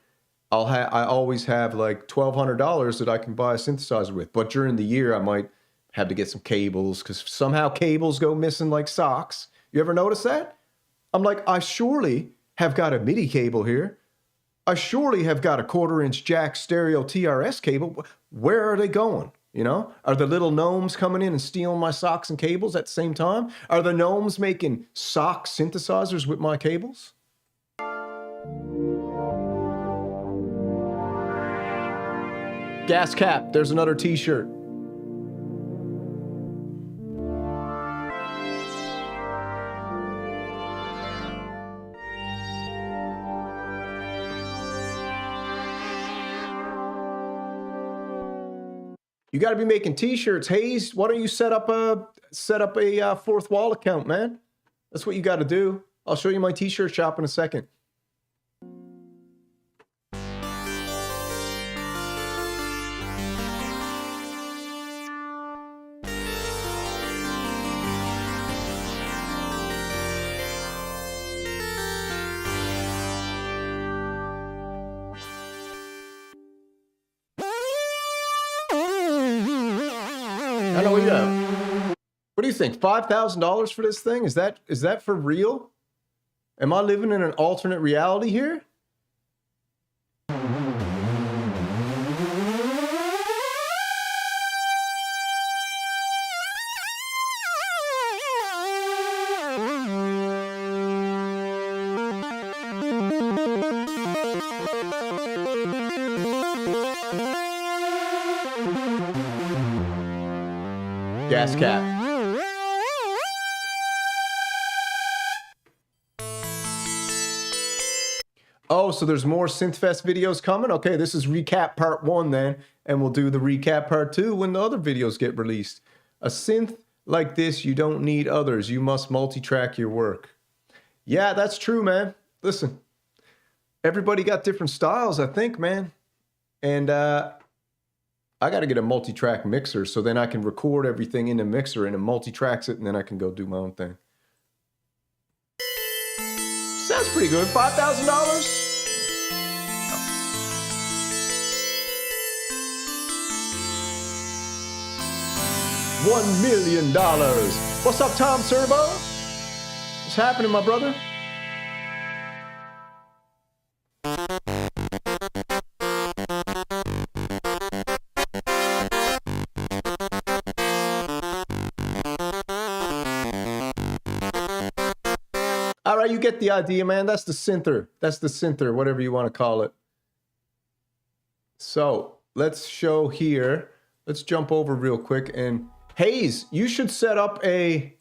I always have like $1,200 that I can buy a synthesizer with. But during the year, I might have to get some cables because somehow cables go missing like socks. You ever notice that? I'm like, I surely have got a MIDI cable here. I surely have got a 1/4-inch jack stereo TRS cable. Where are they going? You know, are the little gnomes coming in and stealing my socks and cables at the same time? Are the gnomes making sock synthesizers with my cables? Gas cap, there's another t-shirt. You got to be making t-shirts, Hayes. Why don't you set up a fourth wall account, man? That's what you got to do. I'll show you my t-shirt shop in a second. I know what do you think? $5,000 for this thing? Is that for real? Am I living in an alternate reality here? Gas cap. Oh, so there's more Synthfest videos coming? Okay, this is recap part 1 then, and we'll do the recap part 2 when the other videos get released. A synth like this, you don't need others. You must multi-track your work. Yeah, that's true, man. Listen, everybody got different styles, I think, man. And I got to get a multi-track mixer so then I can record everything in the mixer and it multi-tracks it and then I can go do my own thing. Sounds pretty good. $5,000? $1 million. What's up, Tom Servo? What's happening, my brother? All right, you get the idea, man. That's the SyntheR. That's the SyntheR, whatever you want to call it. So let's show here. Let's jump over real quick. And Hayes, you should set up a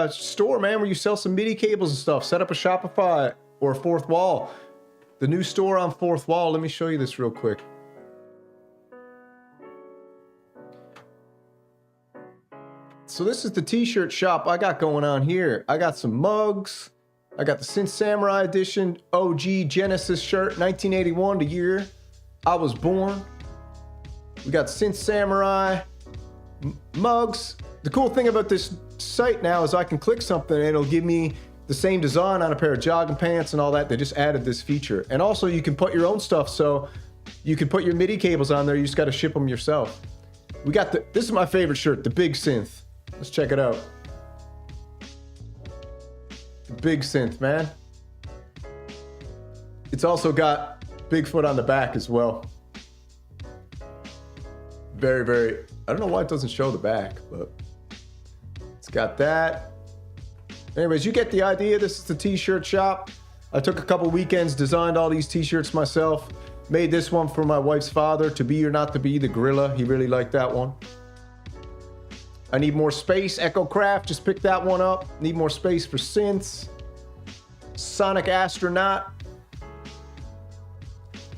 store, man, where you sell some MIDI cables and stuff. Set up a Shopify or a Fourth Wall. The new store on Fourth Wall. Let me show you this real quick. So this is the t-shirt shop I got going on here. I got some mugs. I got the Synth Samurai Edition OG Genesis shirt, 1981, the year I was born. We got Synth Samurai mugs. The cool thing about this site now is I can click something and it'll give me the same design on a pair of jogging pants and all that. They just added this feature. And also you can put your own stuff, so you can put your MIDI cables on there. You just got to ship them yourself. We got this is my favorite shirt, the Big Synth. Let's check it out. The Big Synth, man. It's also got Bigfoot on the back as well. Very, very, I don't know why it doesn't show the back, but it's got that. Anyways, you get the idea. This is the t-shirt shop. I took a couple weekends, designed all these t-shirts myself. Made this one for my wife's father, To Be or Not to Be, the gorilla. He really liked that one. I need more space. Echo Craft, just picked that one up. Need more space for synths. Sonic Astronaut.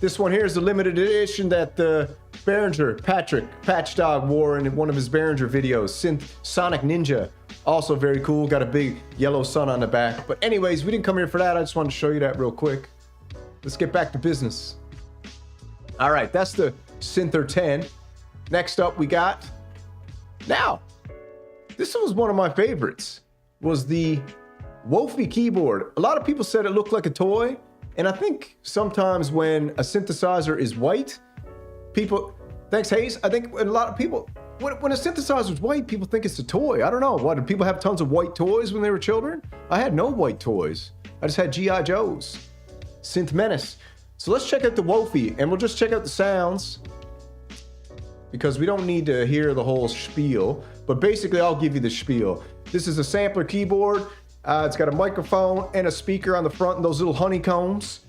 This one here is the limited edition that Behringer, Patrick Patchdog wore in one of his Behringer videos. Synth Sonic Ninja. Also very cool. Got a big yellow sun on the back. But anyways, we didn't come here for that. I just wanted to show you that real quick. Let's get back to business. All right, that's the SyntheR 10. Next up we got... Now, this was one of my favorites. Was the Wolfie keyboard. A lot of people said it looked like a toy. And I think sometimes when a synthesizer is white, people... Thanks, Hayes. I think a lot of people... When a synthesizer is white, people think it's a toy. I don't know. What, did people have tons of white toys when they were children? I had no white toys. I just had G.I. Joes. Synth Menace. So let's check out the Wolfie, and we'll just check out the sounds because we don't need to hear the whole spiel, but basically I'll give you the spiel. This is a sampler keyboard. It's got a microphone and a speaker on the front and those little honeycombs.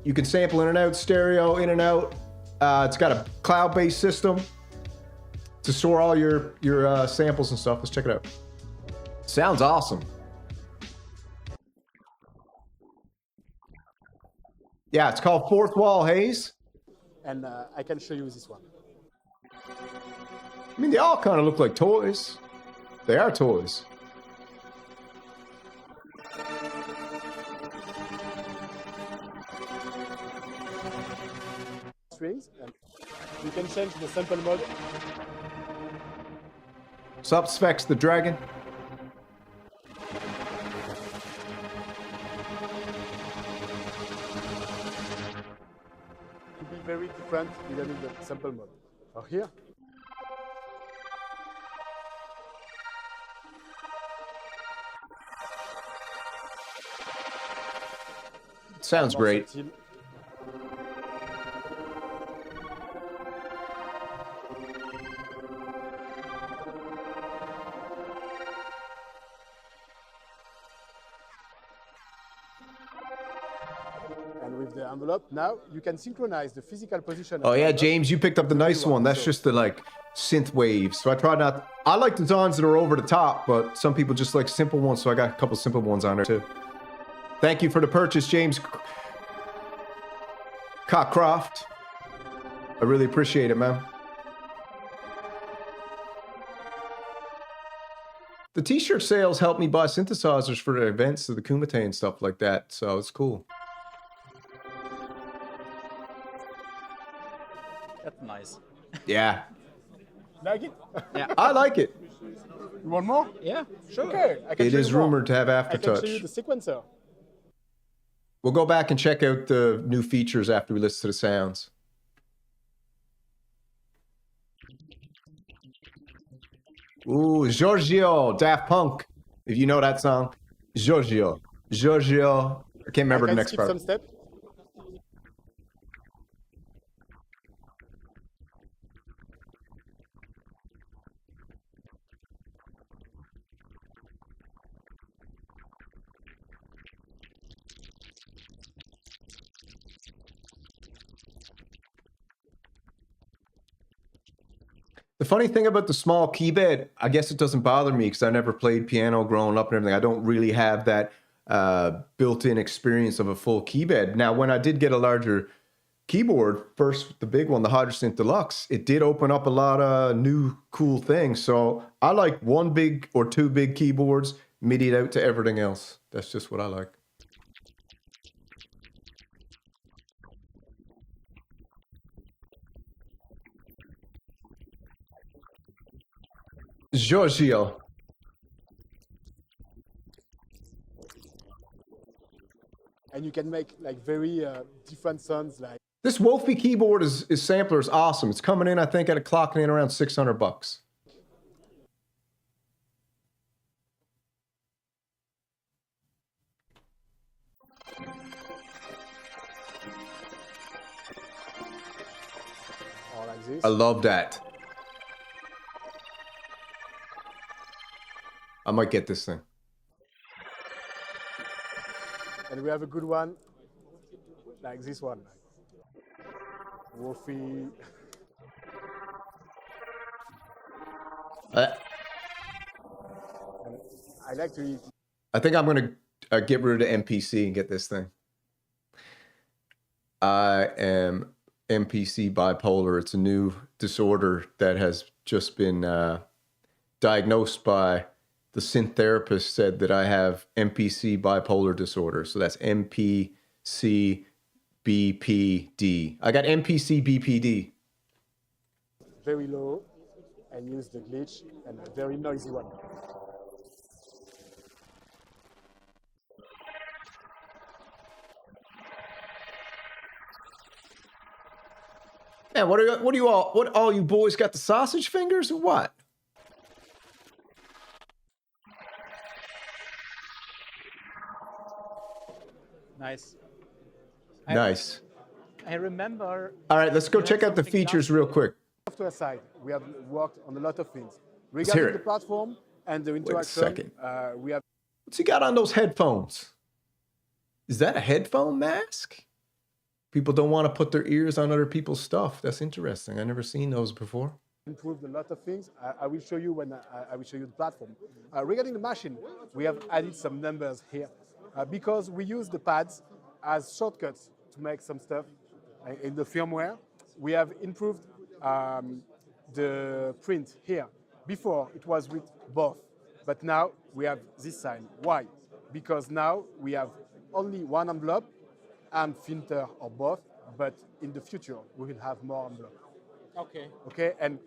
You can sample in and out, stereo, in and out. It's got a cloud-based system to store all your samples and stuff. Let's check it out. Sounds awesome. Yeah, it's called Fourth Wall, Hayes. And I can show you this one. I mean, they all kind of look like toys. They are toys. Strings, and you can change the sample mode. Sup, Specs the Dragon. To be very different regarding the sample mode. Or here. Sounds great. And with the envelope, now you can synchronize the physical position. Oh yeah, James, you picked up the nice one. That's just the like synth waves. So I try not. I like designs that are over the top, but some people just like simple ones. So I got a couple simple ones on there too. Thank you for the purchase, James Cockcroft. I really appreciate it, man. The t-shirt sales help me buy synthesizers for the events of the Kumite and stuff like that, so it's cool. That's nice. Yeah. Like it? Yeah. I like it. You want more? Yeah, sure. Okay. I can It show is you more. rumored to have I can show you aftertouch. the sequencer. We'll go back and check out the new features after we listen to the sounds. Ooh, Giorgio, Daft Punk. If you know that song. Giorgio. Giorgio. I can't remember the next skip part. some step. The funny thing about the small keybed, I guess it doesn't bother me because I never played piano growing up and everything. I don't really have that built-in experience of a full keybed. Now, when I did get a larger keyboard, first the big one, the Hydrosynth Deluxe, it did open up a lot of new cool things. So I like one big or two big keyboards, MIDI'd out to everything else. That's just what I like. Giorgio. And you can make like very different sounds. Like This Wolfie keyboard is sampler is awesome. It's coming in, I think, at a clocking in around $600. or like this. I love that. I might get this thing. And we have a good one, like this one. Wolfie. I like to eat. I think I'm going to get rid of the MPC and get this thing. I am MPC bipolar. It's a new disorder that has just been diagnosed by the synth therapist, said that I have MPC bipolar disorder. So that's MPC BPD. I got MPC BPD. Very low and use the glitch and a very noisy one. Man, what all you boys got the sausage fingers or what? Nice. Nice. I remember. All right, let's go you check had out the something features last real year. quick. Software side, we have worked on a lot of things. hear Regarding it. the platform and the a interaction, second. we have What's he got on those headphones? Is that a headphone mask? People don't want to put their ears on other people's stuff. That's interesting. I've never seen those before. improved a lot of things. I will show you when I will show you the platform. Regarding the machine, we have added some numbers here because we use the pads as shortcuts to make some stuff in the firmware. We have improved the print here. Before it was with both, but now we have this sign. Why? Because now we have only one envelope and filter or both, but in the future we will have more envelopes. Okay. Okay, and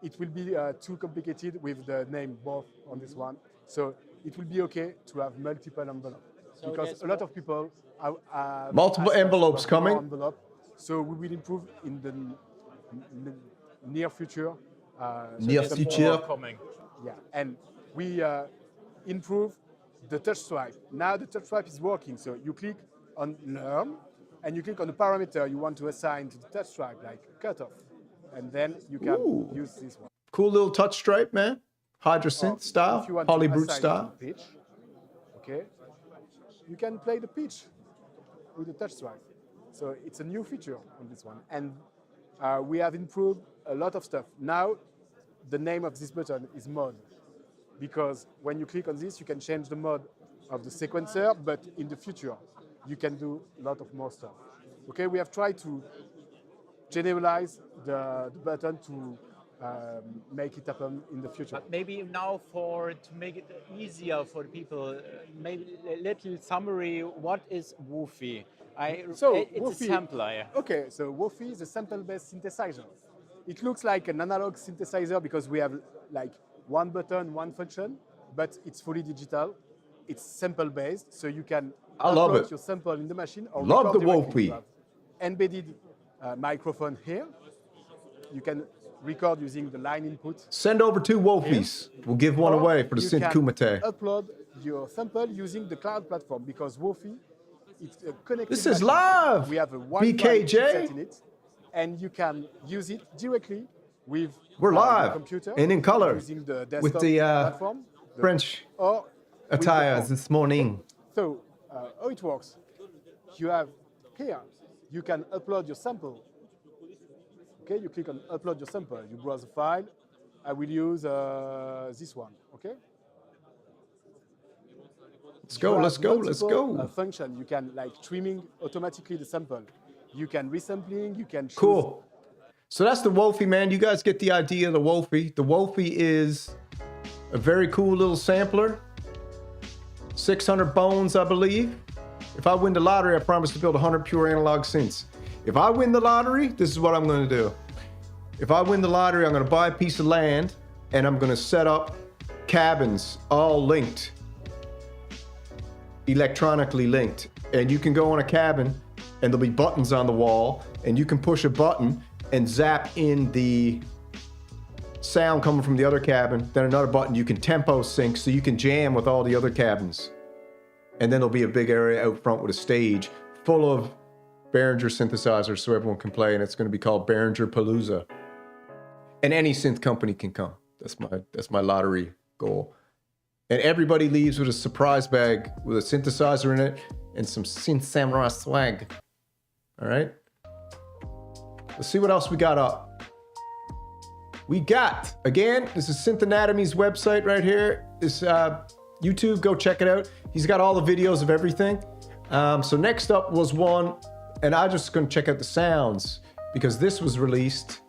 it will be too complicated with the name both on this one. So it will be okay to have multiple envelopes So because there's a lot of people are Multiple asked us envelopes for more coming? envelope. So we will improve in the near future. Near some future. more coming. Yeah, and we improve the touch swipe. Now the touch swipe is working. So you click on learn, and you click on the parameter you want to assign to the touch swipe, like cutoff, and then you can Ooh. use this one. Cool little touch stripe, man. Hydrosynth style, If you want poly to brute assign style. to pitch, okay, you can play the pitch with the touch swipe. So it's a new feature on this one, and we have improved a lot of stuff. Now, the name of this button is mode, because when you click on this, you can change the mode of the sequencer, but in the future, you can do a lot of more stuff. Okay, we have tried to generalize the button to make it happen in the future. But maybe now to make it easier for the people, maybe a little summary. What is Wolfie? It's Wolfie, a sampler. Yeah. Okay, so Wolfie is a sample-based synthesizer. It looks like an analog synthesizer because we have like one button, one function, but it's fully digital. It's sample-based, so you can upload your sample in the machine. Or love the directly. Wolfie. You have embedded microphone here. You can record using the line input. Send over 2 Wolfies. We'll give one away for the Synth Kumite. Upload your sample using the cloud platform because Wolfie, it's a connected. This is machine. live. We have a Wi-Fi chipset in it, and you can use it directly with We're live computer and in color using the desktop with the platform, French or attires this morning. So how it works? You have here. You can upload your sample. Okay, you click on upload your sample. You browse the file. I will use this one. Okay. Let's go. Let's go. Let's go. Function. You can like trimming automatically the sample. You can resampling. You can choose. Cool. So that's the Wolfie, man. You guys get the idea of the Wolfie. The Wolfie is a very cool little sampler. 600 bones, I believe. If I win the lottery, I promise to build 100 pure analog synths. If I win the lottery, this is what I'm going to do. If I win the lottery, I'm going to buy a piece of land and I'm going to set up cabins all linked, electronically linked. And you can go on a cabin and there'll be buttons on the wall and you can push a button and zap in the sound coming from the other cabin. Then another button, you can tempo sync so you can jam with all the other cabins. And then there'll be a big area out front with a stage full of Behringer synthesizers so everyone can play, and it's going to be called Behringer Palooza. And any synth company can come. That's my lottery goal. And everybody leaves with a surprise bag with a synthesizer in it and some Synth Samurai swag. All right? Let's see what else we got up. We got, again, this is Synth Anatomy's website right here. This YouTube, go check it out. He's got all the videos of everything. So next up was one, and I'm just gonna check out the sounds because this was released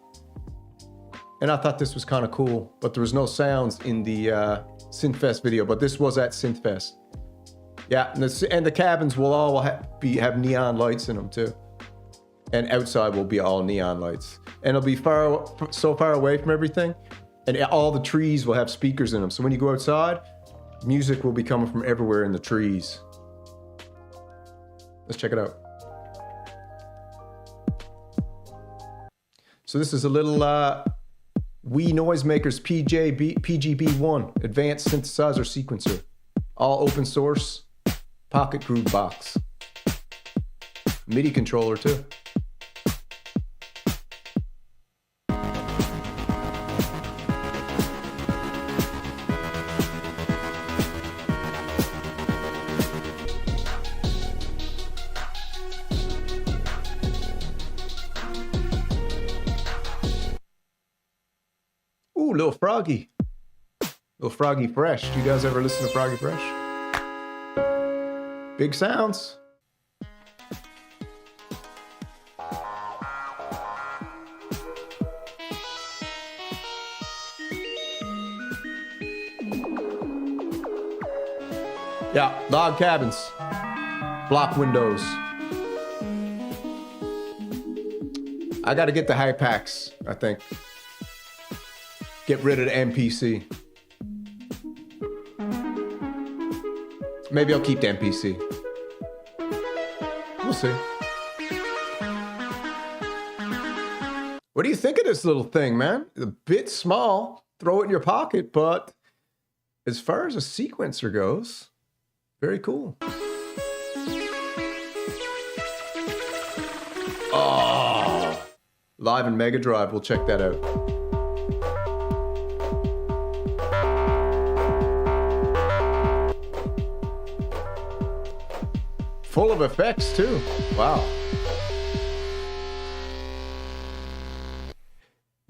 and I thought this was kind of cool, but there was no sounds in the Synthfest video, but this was at Synthfest. Yeah, and the cabins will all have neon lights in them too. And outside will be all neon lights. And it'll be so far away from everything, and all the trees will have speakers in them. So when you go outside, music will be coming from everywhere in the trees. Let's check it out. So this is a little Wii Noisemakers PGB1 Advanced Synthesizer Sequencer. All open source, pocket groove box. MIDI controller too. Ooh, Lil Froggy. Lil Froggy Fresh. Do you guys ever listen to Froggy Fresh? Big sounds. Yeah, log cabins. Block windows. I gotta get the high packs, I think. Get rid of the MPC. Maybe I'll keep the MPC. We'll see. What do you think of this little thing, man? It's a bit small. Throw it in your pocket, but as far as a sequencer goes, very cool. Oh, live in Mega Drive. We'll check that out. Full of effects too. Wow.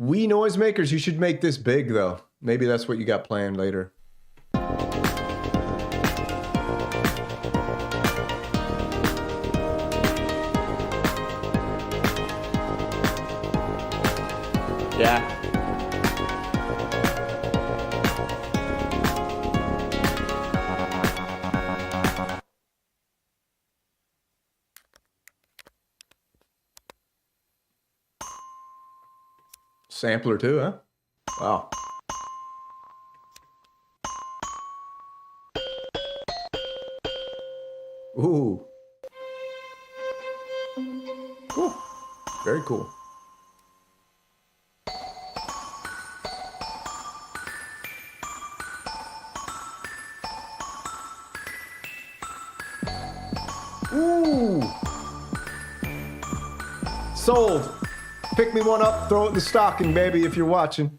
Wii Noisemakers, you should make this big though. Maybe that's what you got planned later. Yeah. Sampler too, huh? Wow. Ooh. Cool. Very cool. Ooh. Sold. Pick me one up, throw it in the stocking, baby, if you're watching.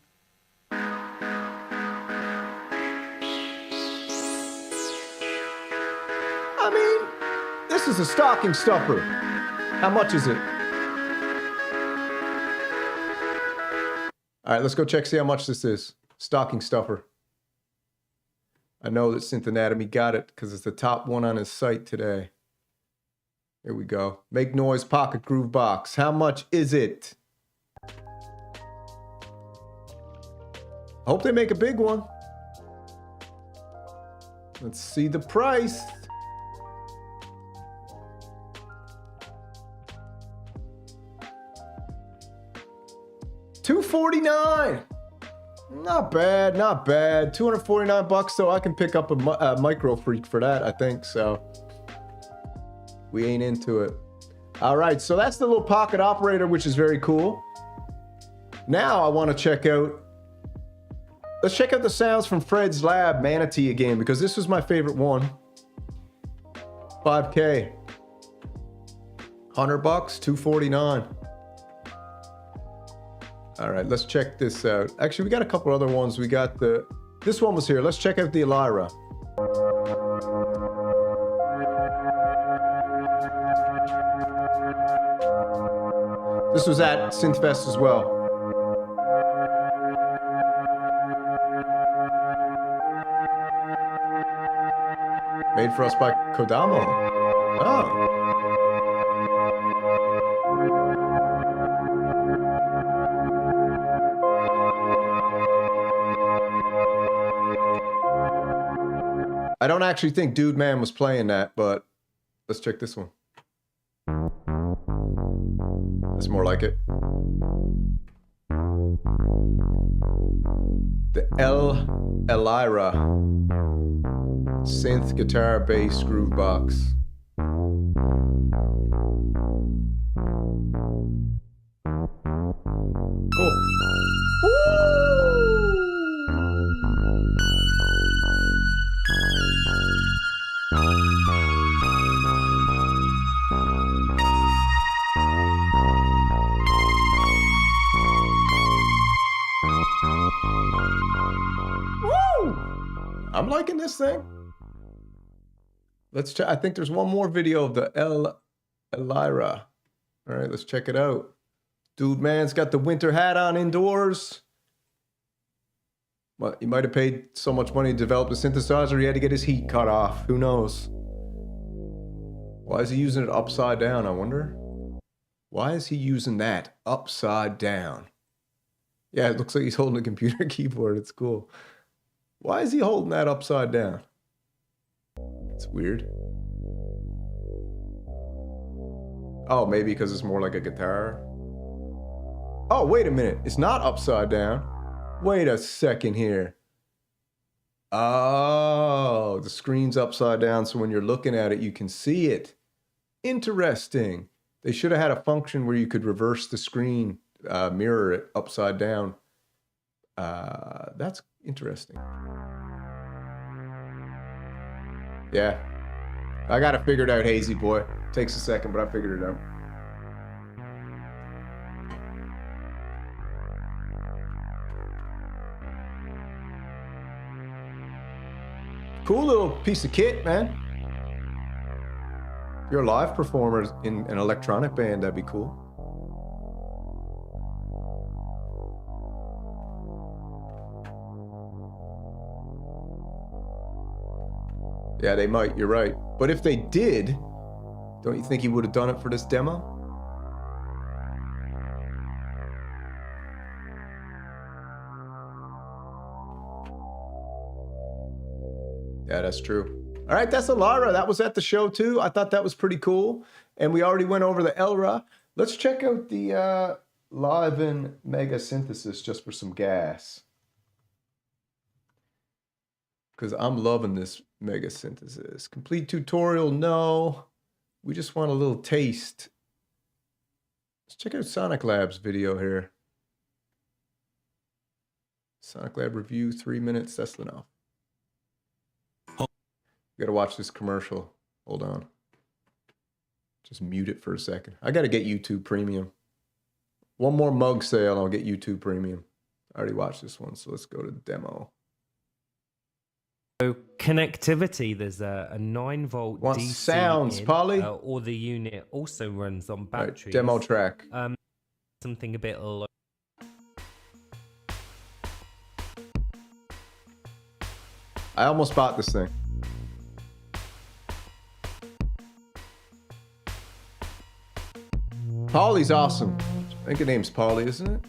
I mean, this is a stocking stuffer. How much is it? All right, let's go check, see how much this is. Stocking stuffer. I know that Synth Anatomy got it because it's the top one on his site today. Here we go. Make Noise Pocket Groove Box. How much is it? I hope they make a big one. Let's see the price. $249. Not bad, not bad. 249 bucks, so I can pick up a Micro Freak for that, I think, so. We ain't into it. All right, so that's the little pocket operator, which is very cool. Now I want to check out, let's check out the sounds from Fred's Lab Manatee again, because this was my favorite one. 5K. 100 bucks, 249. All right, let's check this out. Actually, we got a couple other ones. We got this one was here. Let's check out the Alyra. This was at Synthfest as well. Made for us by Kodamo. Oh. I don't actually think Dude Man was playing that, but let's check this one. That's more like it. The Alyra synth guitar bass groove box. Cool. I'm liking this thing. Let's check. I think there's one more video of the Alyra. All right, let's check it out. Dude Man's got the winter hat on indoors. Well, he might have paid so much money to develop the synthesizer, he had to get his heat cut off. Who knows? Why is he using it upside down, I wonder? Why is he using that upside down? Yeah, it looks like he's holding a computer keyboard. It's cool. Why is he holding that upside down? It's weird. Oh, maybe because it's more like a guitar. Oh, wait a minute. It's not upside down. Wait a second here. Oh, the screen's upside down, so when you're looking at it, you can see it. Interesting. They should have had a function where you could reverse the screen, mirror it upside down. That's interesting. Yeah. I got it figured out, Hazy Boy. Takes a second, but I figured it out. Cool little piece of kit, man. If you're a live performer in an electronic band, that'd be cool. Yeah, they might, you're right. But if they did, don't you think he would have done it for this demo? Yeah, that's true. All right, that's Alyra. That was at the show too. I thought that was pretty cool. And we already went over the Alyra. Let's check out the Live-in Mega Synthesis just for some gas. Because I'm loving this Mega Synthesis. Complete tutorial, no. We just want a little taste. Let's check out Sonic Lab's video here. Sonic Lab review, 3 minutes, that's enough. You gotta watch this commercial. Hold on. Just mute it for a second. I gotta get YouTube Premium. One more mug sale and I'll get YouTube Premium. I already watched this one, so let's go to the demo. So connectivity, there's a 9-volt Want DC sounds, in, Poly? or the unit also runs on batteries. Right, demo track. Something a bit low. I almost bought this thing. Poly's awesome. I think the name's Poly, isn't it?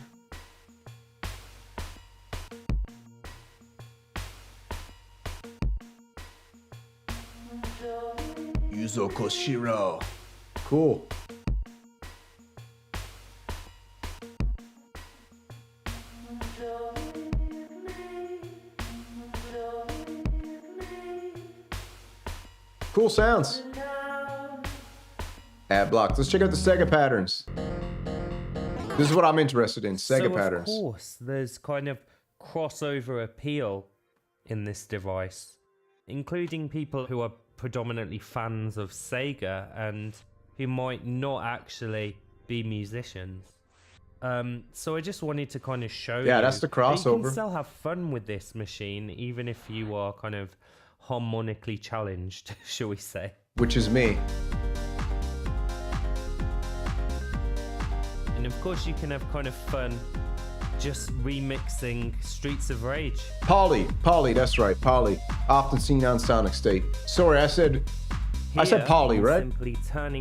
Yuzo Koshiro. Cool. Cool sounds. Ad blocks. Let's check out the Sega patterns. This is what I'm interested in, Sega patterns. Of course, there's kind of crossover appeal in this device, including people who are predominantly fans of Sega and who might not actually be musicians. So I just wanted to kind of show you. Yeah, that's the crossover. You can still have fun with this machine, even if you are kind of harmonically challenged, shall we say. Which is me. And of course you can have kind of fun just remixing Streets of Rage. Poly, that's right, Poly. Often seen on Sonic State. Sorry, I said Poly, right?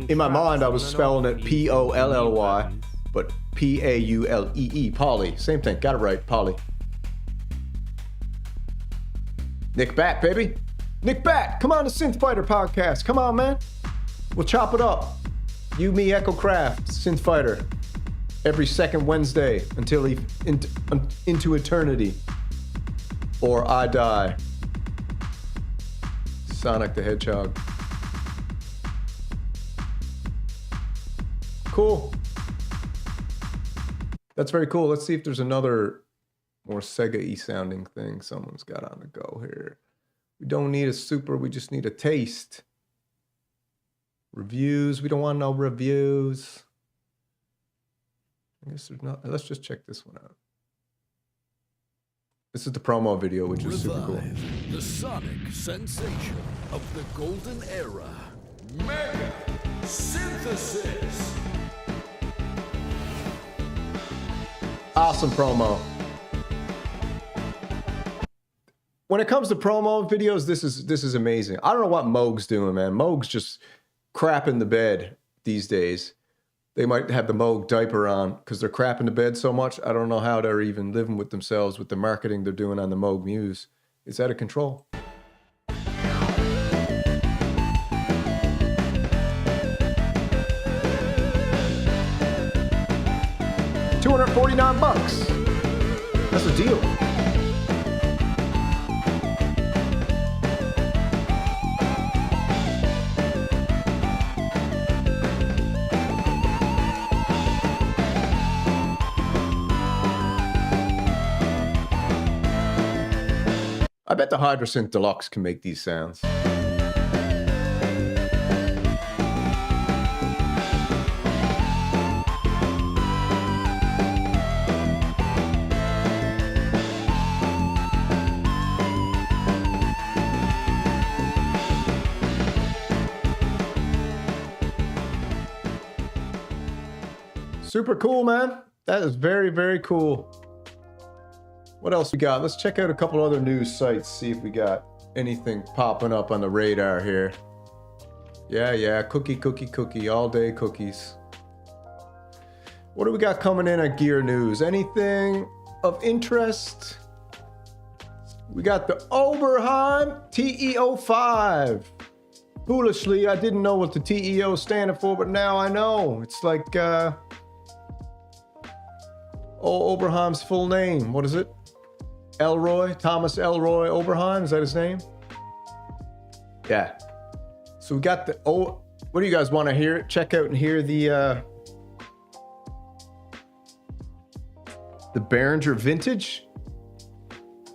In my mind, I was spelling it P-O-L-L-Y, but P-A-U-L-E-E, Poly. Same thing, got it right, Poly. Nick Bat, baby. Nick Bat, come on the Synth Fighter podcast. Come on, man. We'll chop it up. You, me, Echo Craft, Synth Fighter. Every second Wednesday until into eternity. Or I die. Sonic the Hedgehog. Cool. That's very cool. Let's see if there's another more Sega-y sounding thing someone's got on the go here. We don't need a super, we just need a taste. Reviews, we don't want no reviews. I guess there's not, let's just check this one out. This is the promo video, which is super cool. The sonic sensation of the golden era. Mega Synthesis. Awesome promo. When it comes to promo videos, this is amazing. I don't know what Moog's doing, man. Moog's just crapping the bed these days. They might have the Moog diaper on because they're crapping the bed so much. I don't know how they're even living with themselves with the marketing they're doing on the Moog Muse. It's out of control. $249. That's a deal. I bet the Hydrasynth Deluxe can make these sounds. Super cool, man. That is very, very cool. What else we got? Let's check out a couple other news sites, see if we got anything popping up on the radar here. Yeah, cookie, all day cookies. What do we got coming in at Gear News? Anything of interest? We got the Oberheim TEO5. Foolishly, I didn't know what the TEO standed for, but now I know. It's like Oberheim's full name. What is it? Elroy, Thomas Elroy Oberheim, is that his name? Yeah. So we got the, what do you guys want to hear? Check out and hear the Behringer Vintage.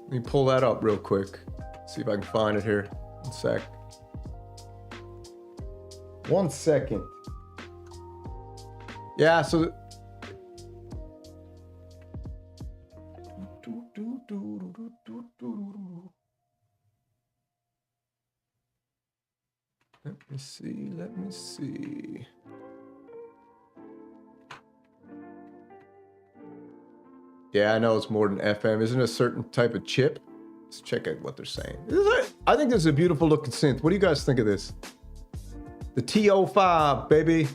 Let me pull that up real quick. See if I can find it here. 1 sec. 1 second. Yeah, so let me see. Yeah, I know it's more than FM. Isn't it a certain type of chip? Let's check out what they're saying. I think this is a beautiful looking synth. What do you guys think of this? The TO5, baby.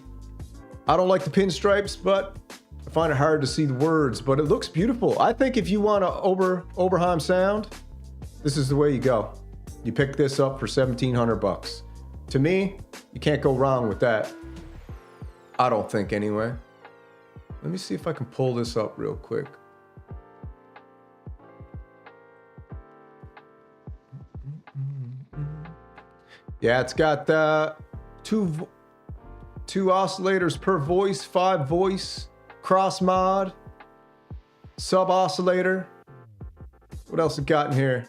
I don't like the pinstripes, but I find it hard to see the words, but it looks beautiful. I think if you want an Oberheim sound, this is the way you go. You pick this up for 1,700 bucks. To me, you can't go wrong with that. I don't think anyway. Let me see if I can pull this up real quick. Yeah, it's got two oscillators per voice, 5 voice, cross mod, sub oscillator. What else it got in here?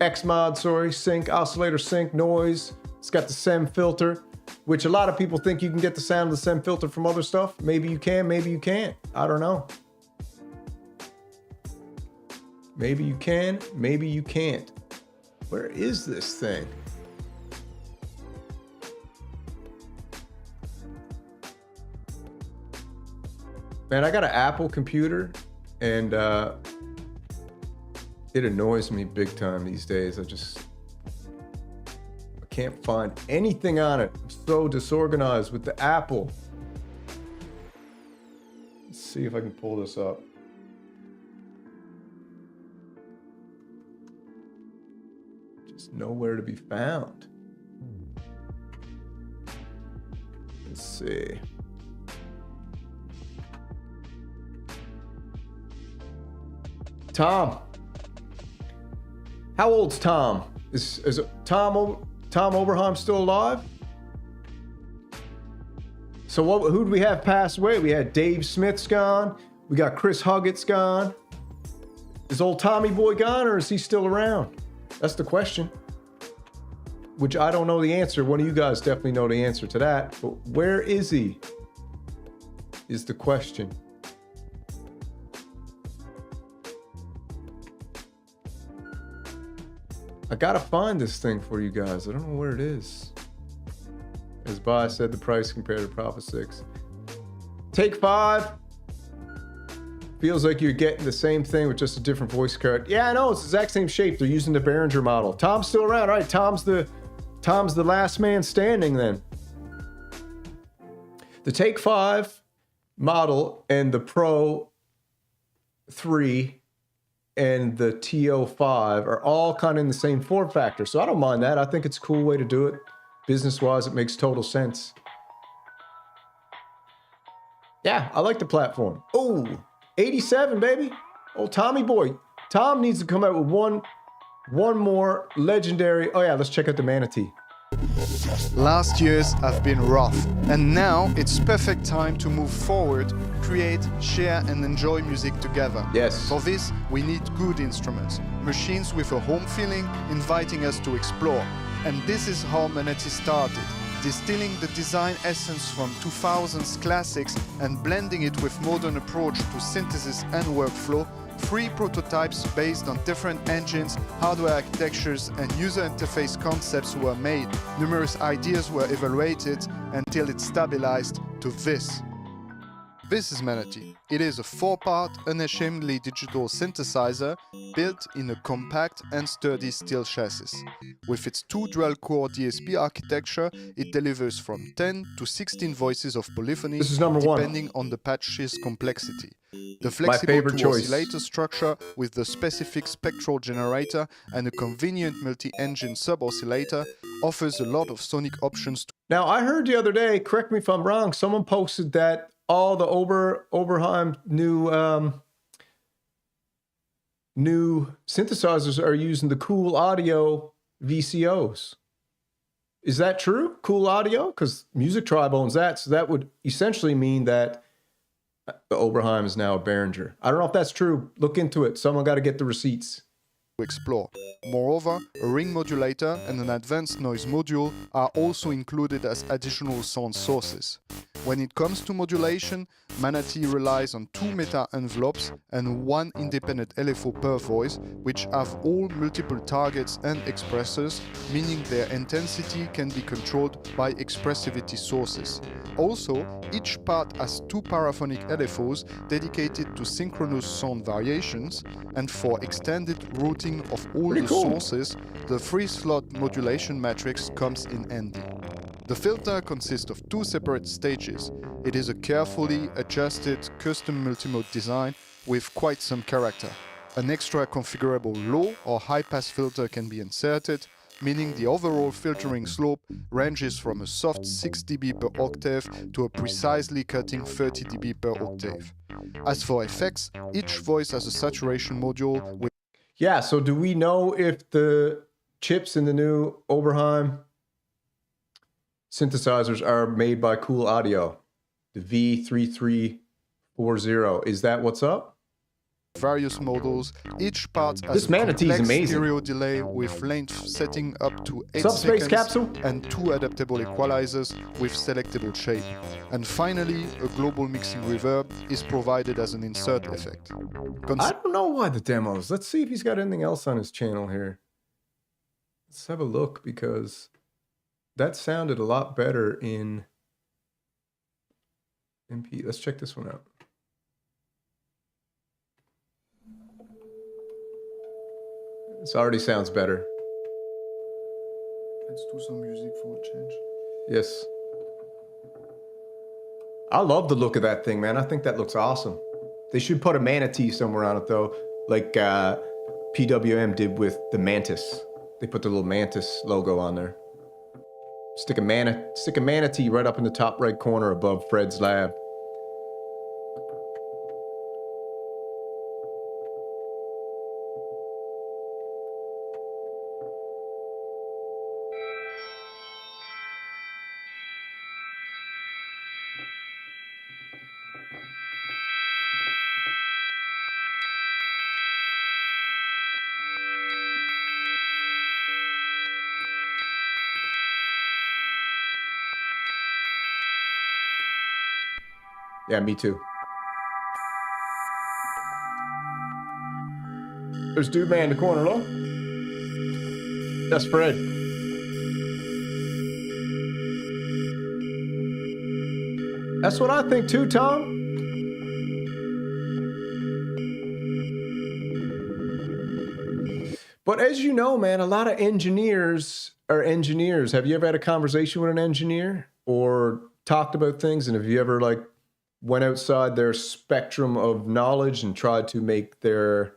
X mod, sorry, sync, oscillator sync, noise. It's got the SEM filter, which a lot of people think you can get the sound of the SEM filter from other stuff. Maybe you can, maybe you can't. I don't know. Maybe you can, maybe you can't. Where is this thing? Man, I got an Apple computer and it annoys me big time these days. I can't find anything on it. I'm so disorganized with the Apple. Let's see if I can pull this up. Just nowhere to be found. Let's see. Tom. How old's Tom? Is Tom Oberheim still alive? So who do we have passed away? We had Dave Smith's gone. We got Chris Huggett's gone. Is old Tommy boy gone or is he still around? That's the question. Which I don't know the answer. One of you guys definitely know the answer to that. But where is he? Is the question. I gotta find this thing for you guys. I don't know where it is. As Bai said, the price compared to Prophet 6. Take 5. Feels like you're getting the same thing with just a different voice card. Yeah, I know, it's the exact same shape. They're using the Behringer model. Tom's still around. All right, Tom's the last man standing then. The Take 5 model and the Pro 3 and the TO5 are all kind of in the same form factor. So I don't mind that. I think it's a cool way to do it. Business-wise, it makes total sense. Yeah, I like the platform. Oh, 87, baby. Oh, Tommy boy. Tom needs to come out with one more legendary. Oh yeah, let's check out the Manatee. Last years have been rough, and now it's perfect time to move forward, create, share and enjoy music together. Yes. For this, we need good instruments, machines with a home feeling, inviting us to explore. And this is how Manatee started, distilling the design essence from 2000s classics and blending it with modern approach to synthesis and workflow. 3 prototypes based on different engines, hardware architectures and user interface concepts were made. Numerous ideas were evaluated until it stabilized to this. This is Manatee. It is a 4-part, unashamedly digital synthesizer built in a compact and sturdy steel chassis. With its 2 dual-core DSP architecture, it delivers from 10 to 16 voices of polyphony This is number 1. depending on the patch's complexity. The My flexible favorite choice. oscillator structure with the specific spectral generator and a convenient multi-engine sub-oscillator offers a lot of sonic options. Now, I heard the other day, correct me if I'm wrong, someone posted that all the Oberheim new synthesizers are using the Cool Audio VCOs. Is that true? Cool Audio? Because Music Tribe owns that, so that would essentially mean that the Oberheim is now a Behringer. I don't know if that's true. Look into it. Someone got to get the receipts. Explore. Moreover, a ring modulator and an advanced noise module are also included as additional sound sources. When it comes to modulation, Manatee relies on 2 meta envelopes and 1 independent LFO per voice, which have all multiple targets and expressors, meaning their intensity can be controlled by expressivity sources. Also, each part has 2 paraphonic LFOs dedicated to synchronous sound variations, and for extended routing of all the sources, the 3-slot modulation matrix comes in handy. The filter consists of 2 separate stages. It is a carefully adjusted custom multimode design with quite some character. An extra configurable low or high-pass filter can be inserted, meaning the overall filtering slope ranges from a soft 6 dB per octave to a precisely cutting 30 dB per octave. As for effects, each voice has a saturation module with... Yeah, so do we know if the chips in the new Oberheim synthesizers are made by Cool Audio? The V3340. Is that what's up? Various models, each part has this Manatee is amazing. Stereo delay with length setting up to 8 Subspace seconds capsule? and 2 adaptable equalizers with selectable shape. And finally, a global mixing reverb is provided as an insert effect. I don't know why the demos. Let's see if he's got anything else on his channel here. Let's have a look, because that sounded a lot better in MP. Let's check this one out. This already sounds better. Let's do some music for a change. Yes. I love the look of that thing, man. I think that looks awesome. They should put a manatee somewhere on it, though, like PWM did with the Mantis. They put the little Mantis logo on there. Stick a manatee right up in the top right corner above Fred's lab. Yeah, me too. There's Dude Man in the corner, look. That's Fred. That's what I think too, Tom. But as you know, man, a lot of engineers are engineers. Have you ever had a conversation with an engineer or talked about things? And have you ever like went outside their spectrum of knowledge and tried to make their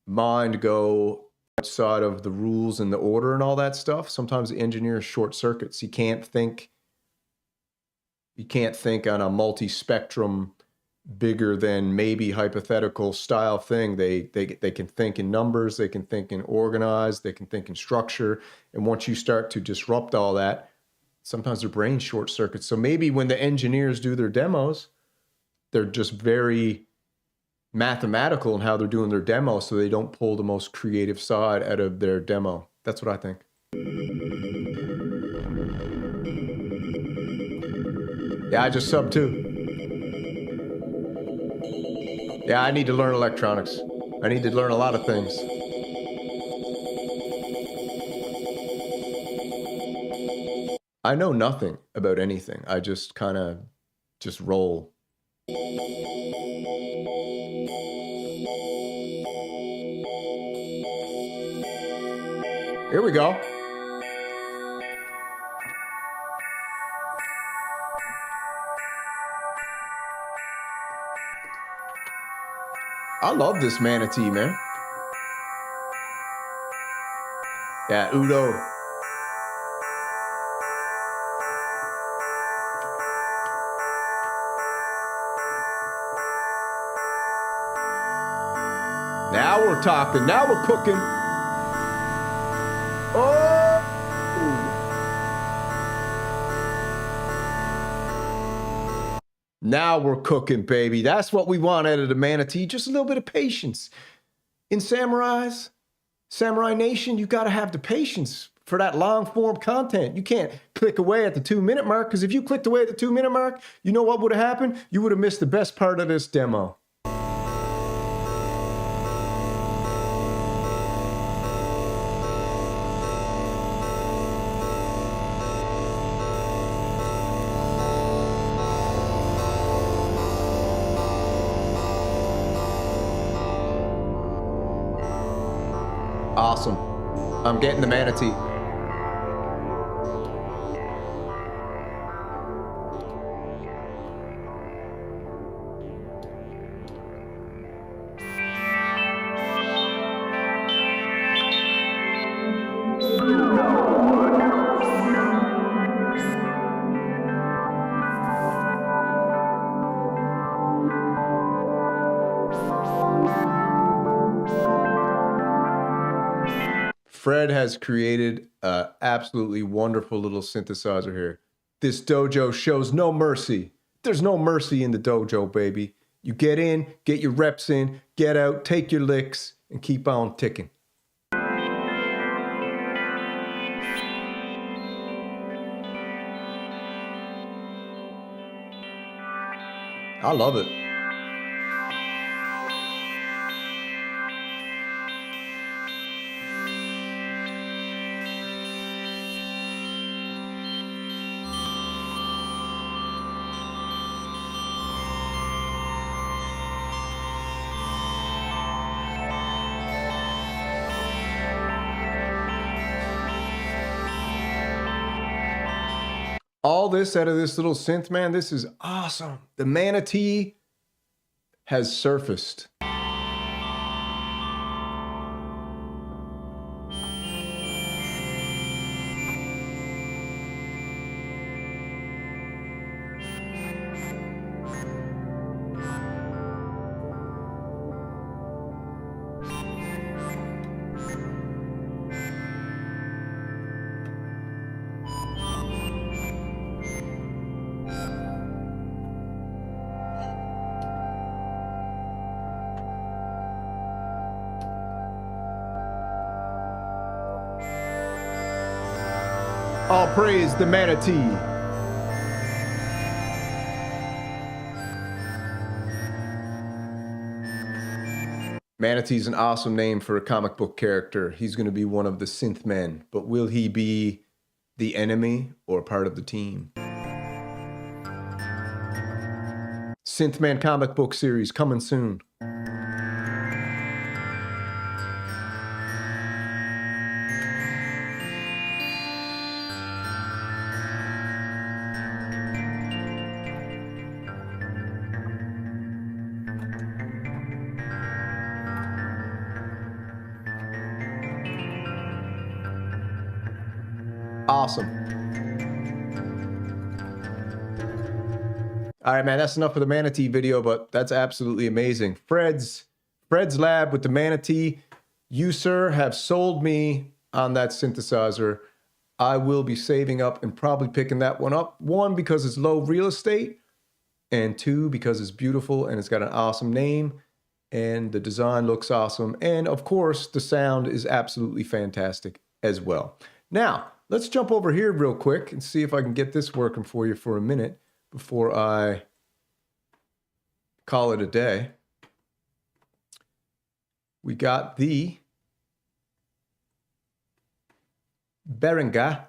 mind go outside of the rules and the order and all that stuff? Sometimes the engineer short circuits. You can't think on a multi-spectrum, bigger than maybe hypothetical style thing. They can think in numbers, they can think in organized, they can think in structure. And once you start to disrupt all that, sometimes their brain short circuits. So maybe when the engineers do their demos, they're just very mathematical in how they're doing their demo, so they don't pull the most creative side out of their demo. That's what I think. Yeah, I just subbed too. Yeah, I need to learn electronics. I need to learn a lot of things. I know nothing about anything. I just kind of just roll. Here we go. I love this Manatee, man. Yeah, Udo. Now we're talking. Now we're cooking. Oh! Now we're cooking, baby. That's what we want out of the Manatee. Just a little bit of patience. In Samurai Nation, you got to have the patience for that long form content. You can't click away at the 2-minute mark, because if you clicked away at the 2-minute mark, you know what would have happened? You would have missed the best part of this demo. Awesome. I'm getting the Manatee. Fred has created an absolutely wonderful little synthesizer here. This dojo shows no mercy. There's no mercy in the dojo, baby. You get in, get your reps in, get out, take your licks, and keep on ticking. I love it. All this out of this little synth, man, this is awesome. The Manatee has surfaced. All praise the Manatee. Manatee's an awesome name for a comic book character. He's going to be one of the synth men, but will he be the enemy or part of the team? Synthman comic book series coming soon. Awesome. All right, man, that's enough of the Manatee video, but that's absolutely amazing. Fred's Lab with the Manatee. You, sir, have sold me on that synthesizer. I will be saving up and probably picking that one up. 1, because it's low real estate, and 2, because it's beautiful and it's got an awesome name and the design looks awesome. And of course, the sound is absolutely fantastic as well. Now, let's jump over here real quick and see if I can get this working for you for a minute before I call it a day. We got the Behringer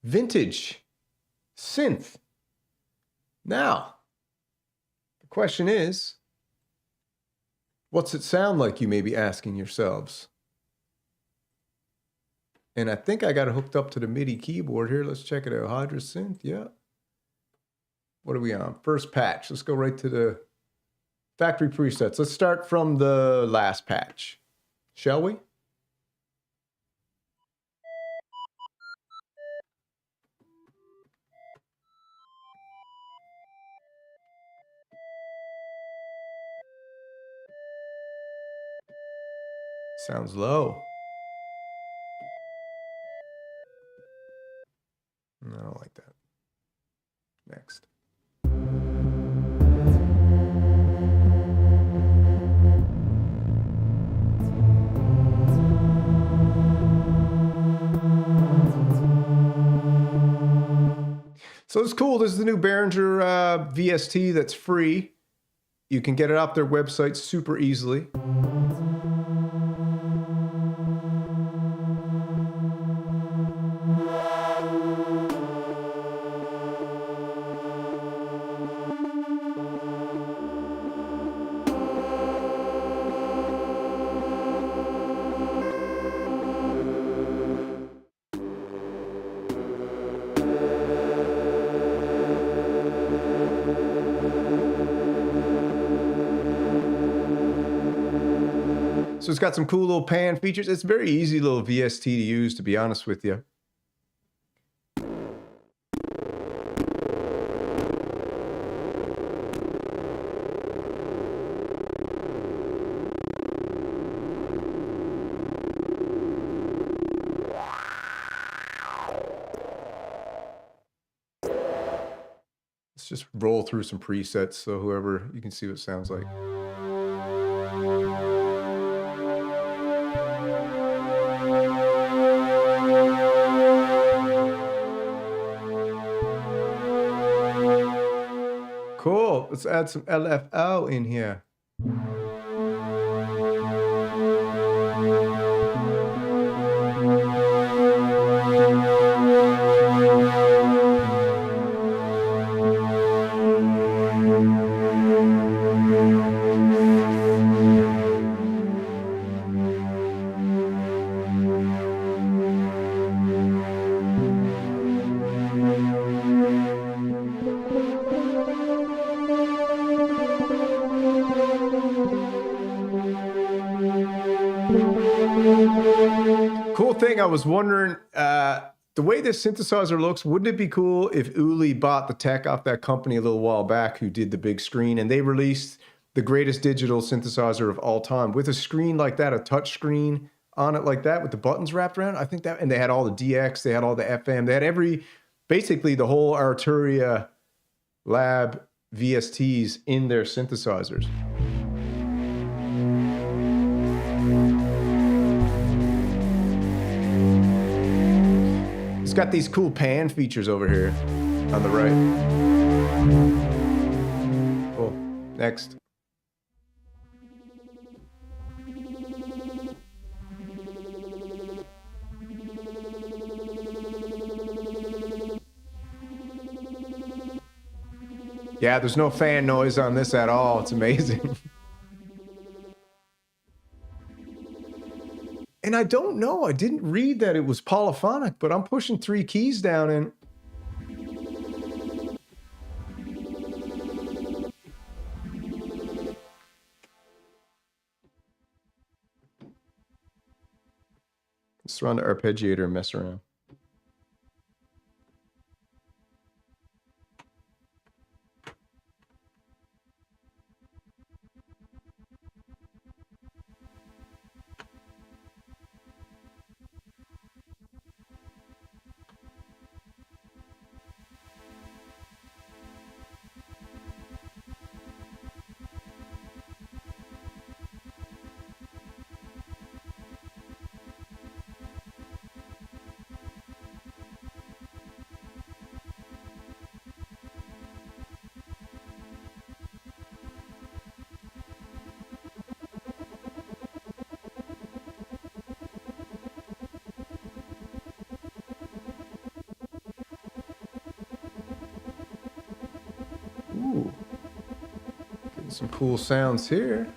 Vintage Synth. Now, the question is, what's it sound like, you may be asking yourselves? And I think I got it hooked up to the MIDI keyboard here. Let's check it out. Hydra Synth, yeah. What are we on? First patch. Let's go right to the factory presets. Let's start from the last patch, shall we? Sounds low. No, I don't like that. Next. So it's cool. This is the new Behringer VST that's free. You can get it off their website super easily. So it's got some cool little pan features. It's a very easy little VST to use, to be honest with you. Let's just roll through some presets so whoever, you can see what it sounds like. Cool. Let's add some LFO in here. Cool thing, I was wondering, the way this synthesizer looks, wouldn't it be cool if Uli bought the tech off that company a little while back who did the big screen, and they released the greatest digital synthesizer of all time with a screen like that, a touch screen on it like that with the buttons wrapped around? I think that, and they had all the DX, they had all the FM, they had basically the whole Arturia Lab VSTs in their synthesizers. It's got these cool pan features over here on the right. Cool. Next. Yeah, there's no fan noise on this at all. It's amazing. And I don't know, I didn't read that it was polyphonic, but I'm pushing 3 keys down and let's run the arpeggiator and mess around. Some cool sounds here.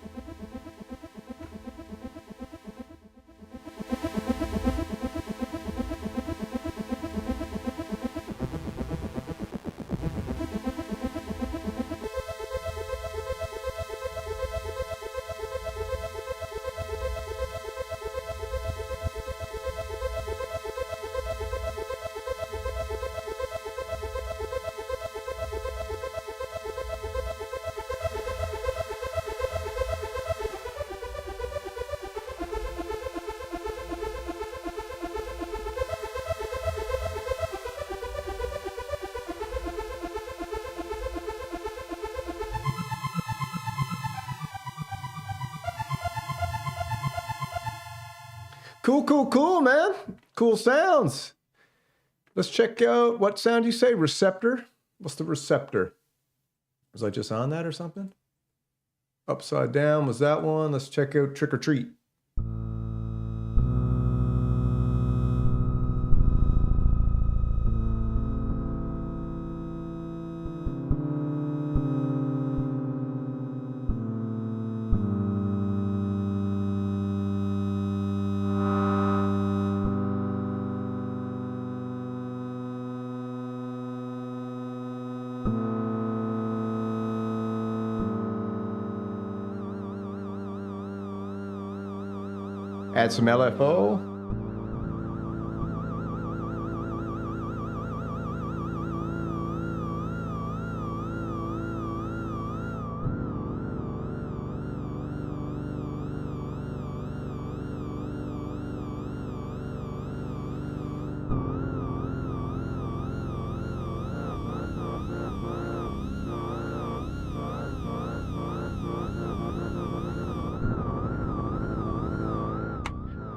Cool, man. Cool sounds. Let's check out what sound you say. Receptor. What's the receptor? Was I just on that or something? Upside down was that one. Let's check out Trick or Treat. Add some LFO.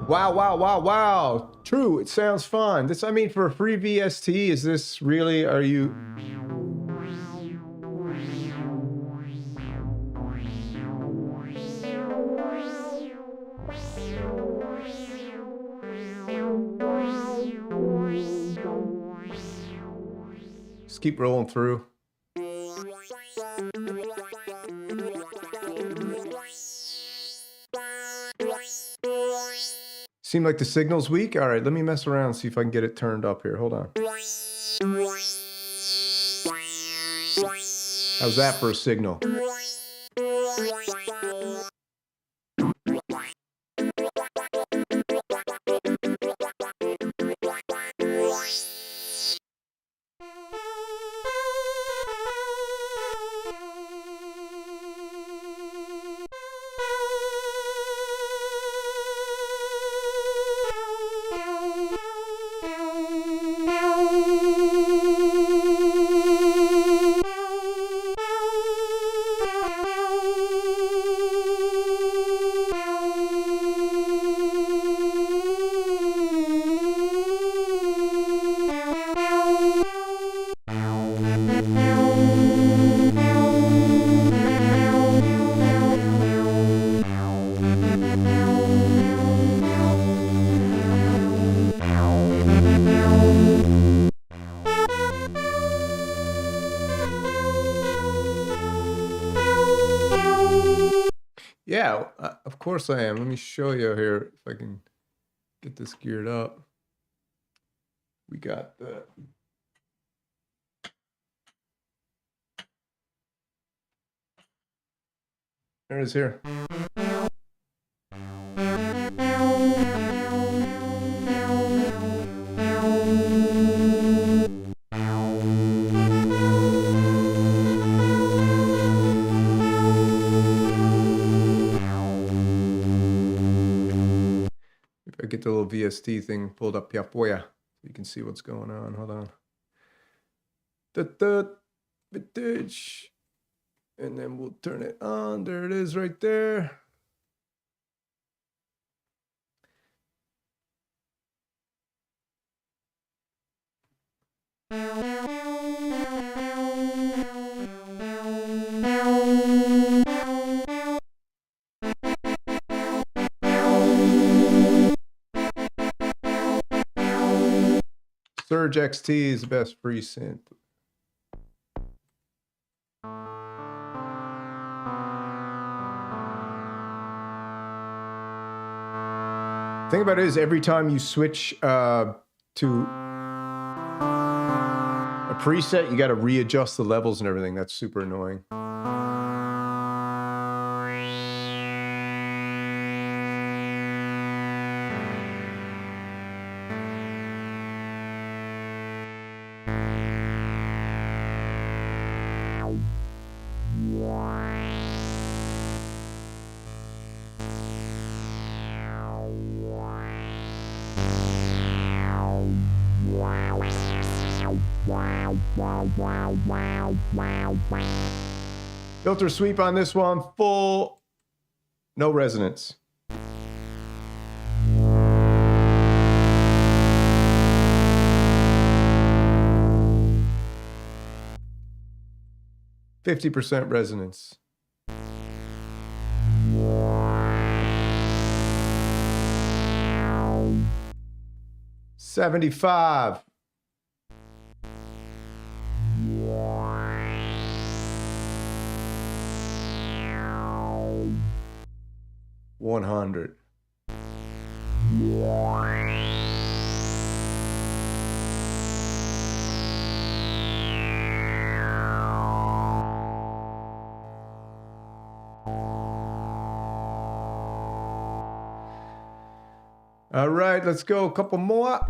Wow. True, it sounds fun. This, I mean, for a free VST, is this really, are you... Just keep rolling through. Seem like the signal's weak? All right, let me mess around and see if I can get it turned up here. Hold on. How's that for a signal? Yeah, of course I am. Let me show you here if I can get this geared up. We got the... There it is here. Get the little VST thing pulled up here for you so you can see what's going on. Hold on. Vintage. And then we'll turn it on. There it is right there. Surge XT is the best free synth. thing about it is every time you switch to a preset, you got to readjust the levels and everything. That's super annoying. Filter sweep on this one, full, no resonance. %50 resonance. $75. 100. All right, let's go a couple more.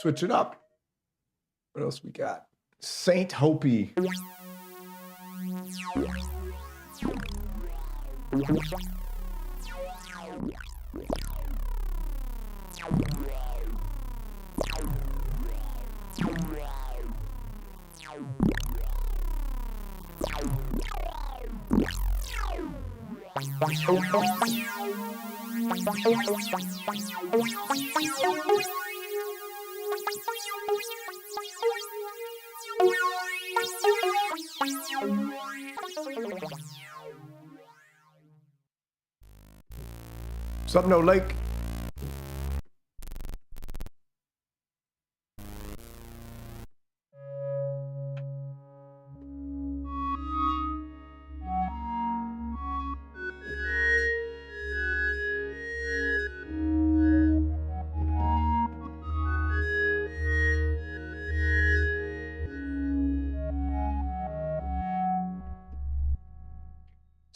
Switch it up. What else we got? Saint Hopi. What's up, No Lake?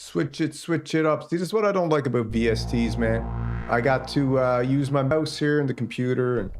Switch it up. See, this is what I don't like about VSTs, man. I got to use my mouse here in the computer and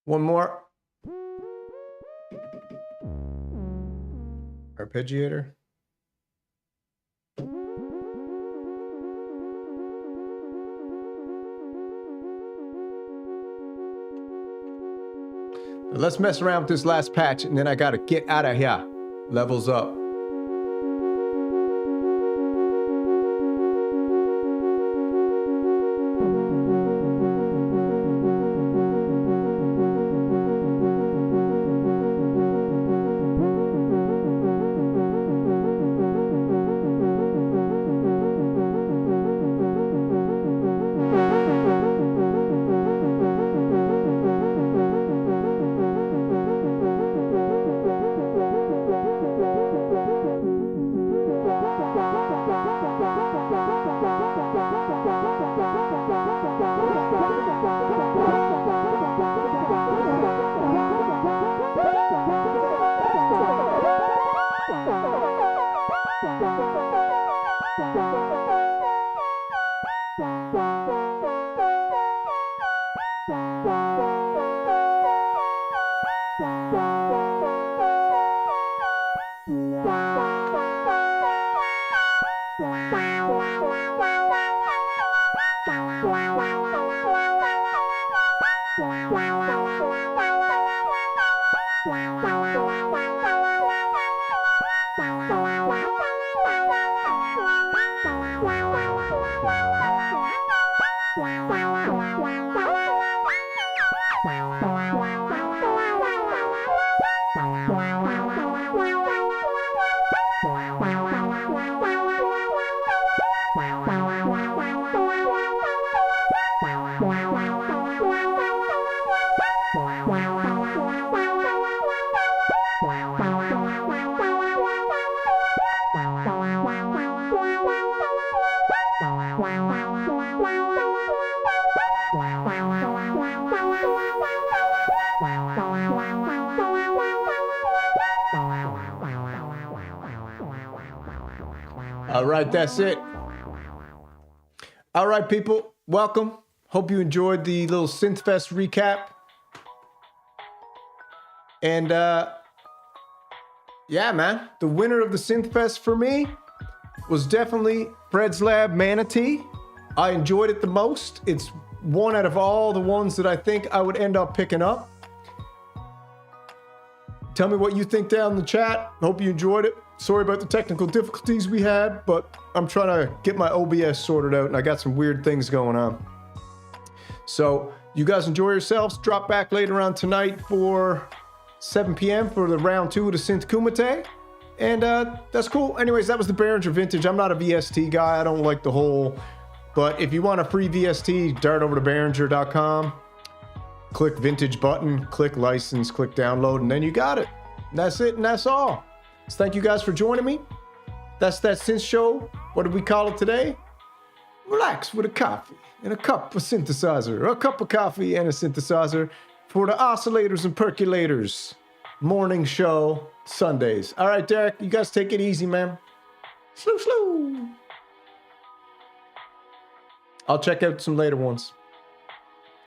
one more. Arpeggiator. Let's mess around with this last patch and then I gotta get out of here. Levels up. All right, that's it. All right, people, welcome. Hope you enjoyed the little Synthfest recap. And yeah, man, the winner of the Synthfest for me was definitely Fred's Lab Manatee. I enjoyed it the most. It's one out of all the ones that I think I would end up picking up. Tell me what you think down in the chat. Hope you enjoyed it. Sorry about the technical difficulties we had, but I'm trying to get my OBS sorted out and I got some weird things going on. So you guys enjoy yourselves. Drop back later on tonight for 7 p.m. for the round 2 of the Synth Kumite. And that's cool. Anyways, that was the Behringer Vintage. I'm not a VST guy. I don't like the whole, but if you want a free VST, dart over to Behringer.com, click Vintage button, click license, click download, and then you got it. And that's it, and that's all. So thank you guys for joining me. That's that Synth Show. What did we call it today? Relax with a coffee and a cup of synthesizer. A cup of coffee and a synthesizer for the Oscillators and Percolators morning show Sundays. All right, Derek, you guys take it easy, man. Sloo, sloo. I'll check out some later ones.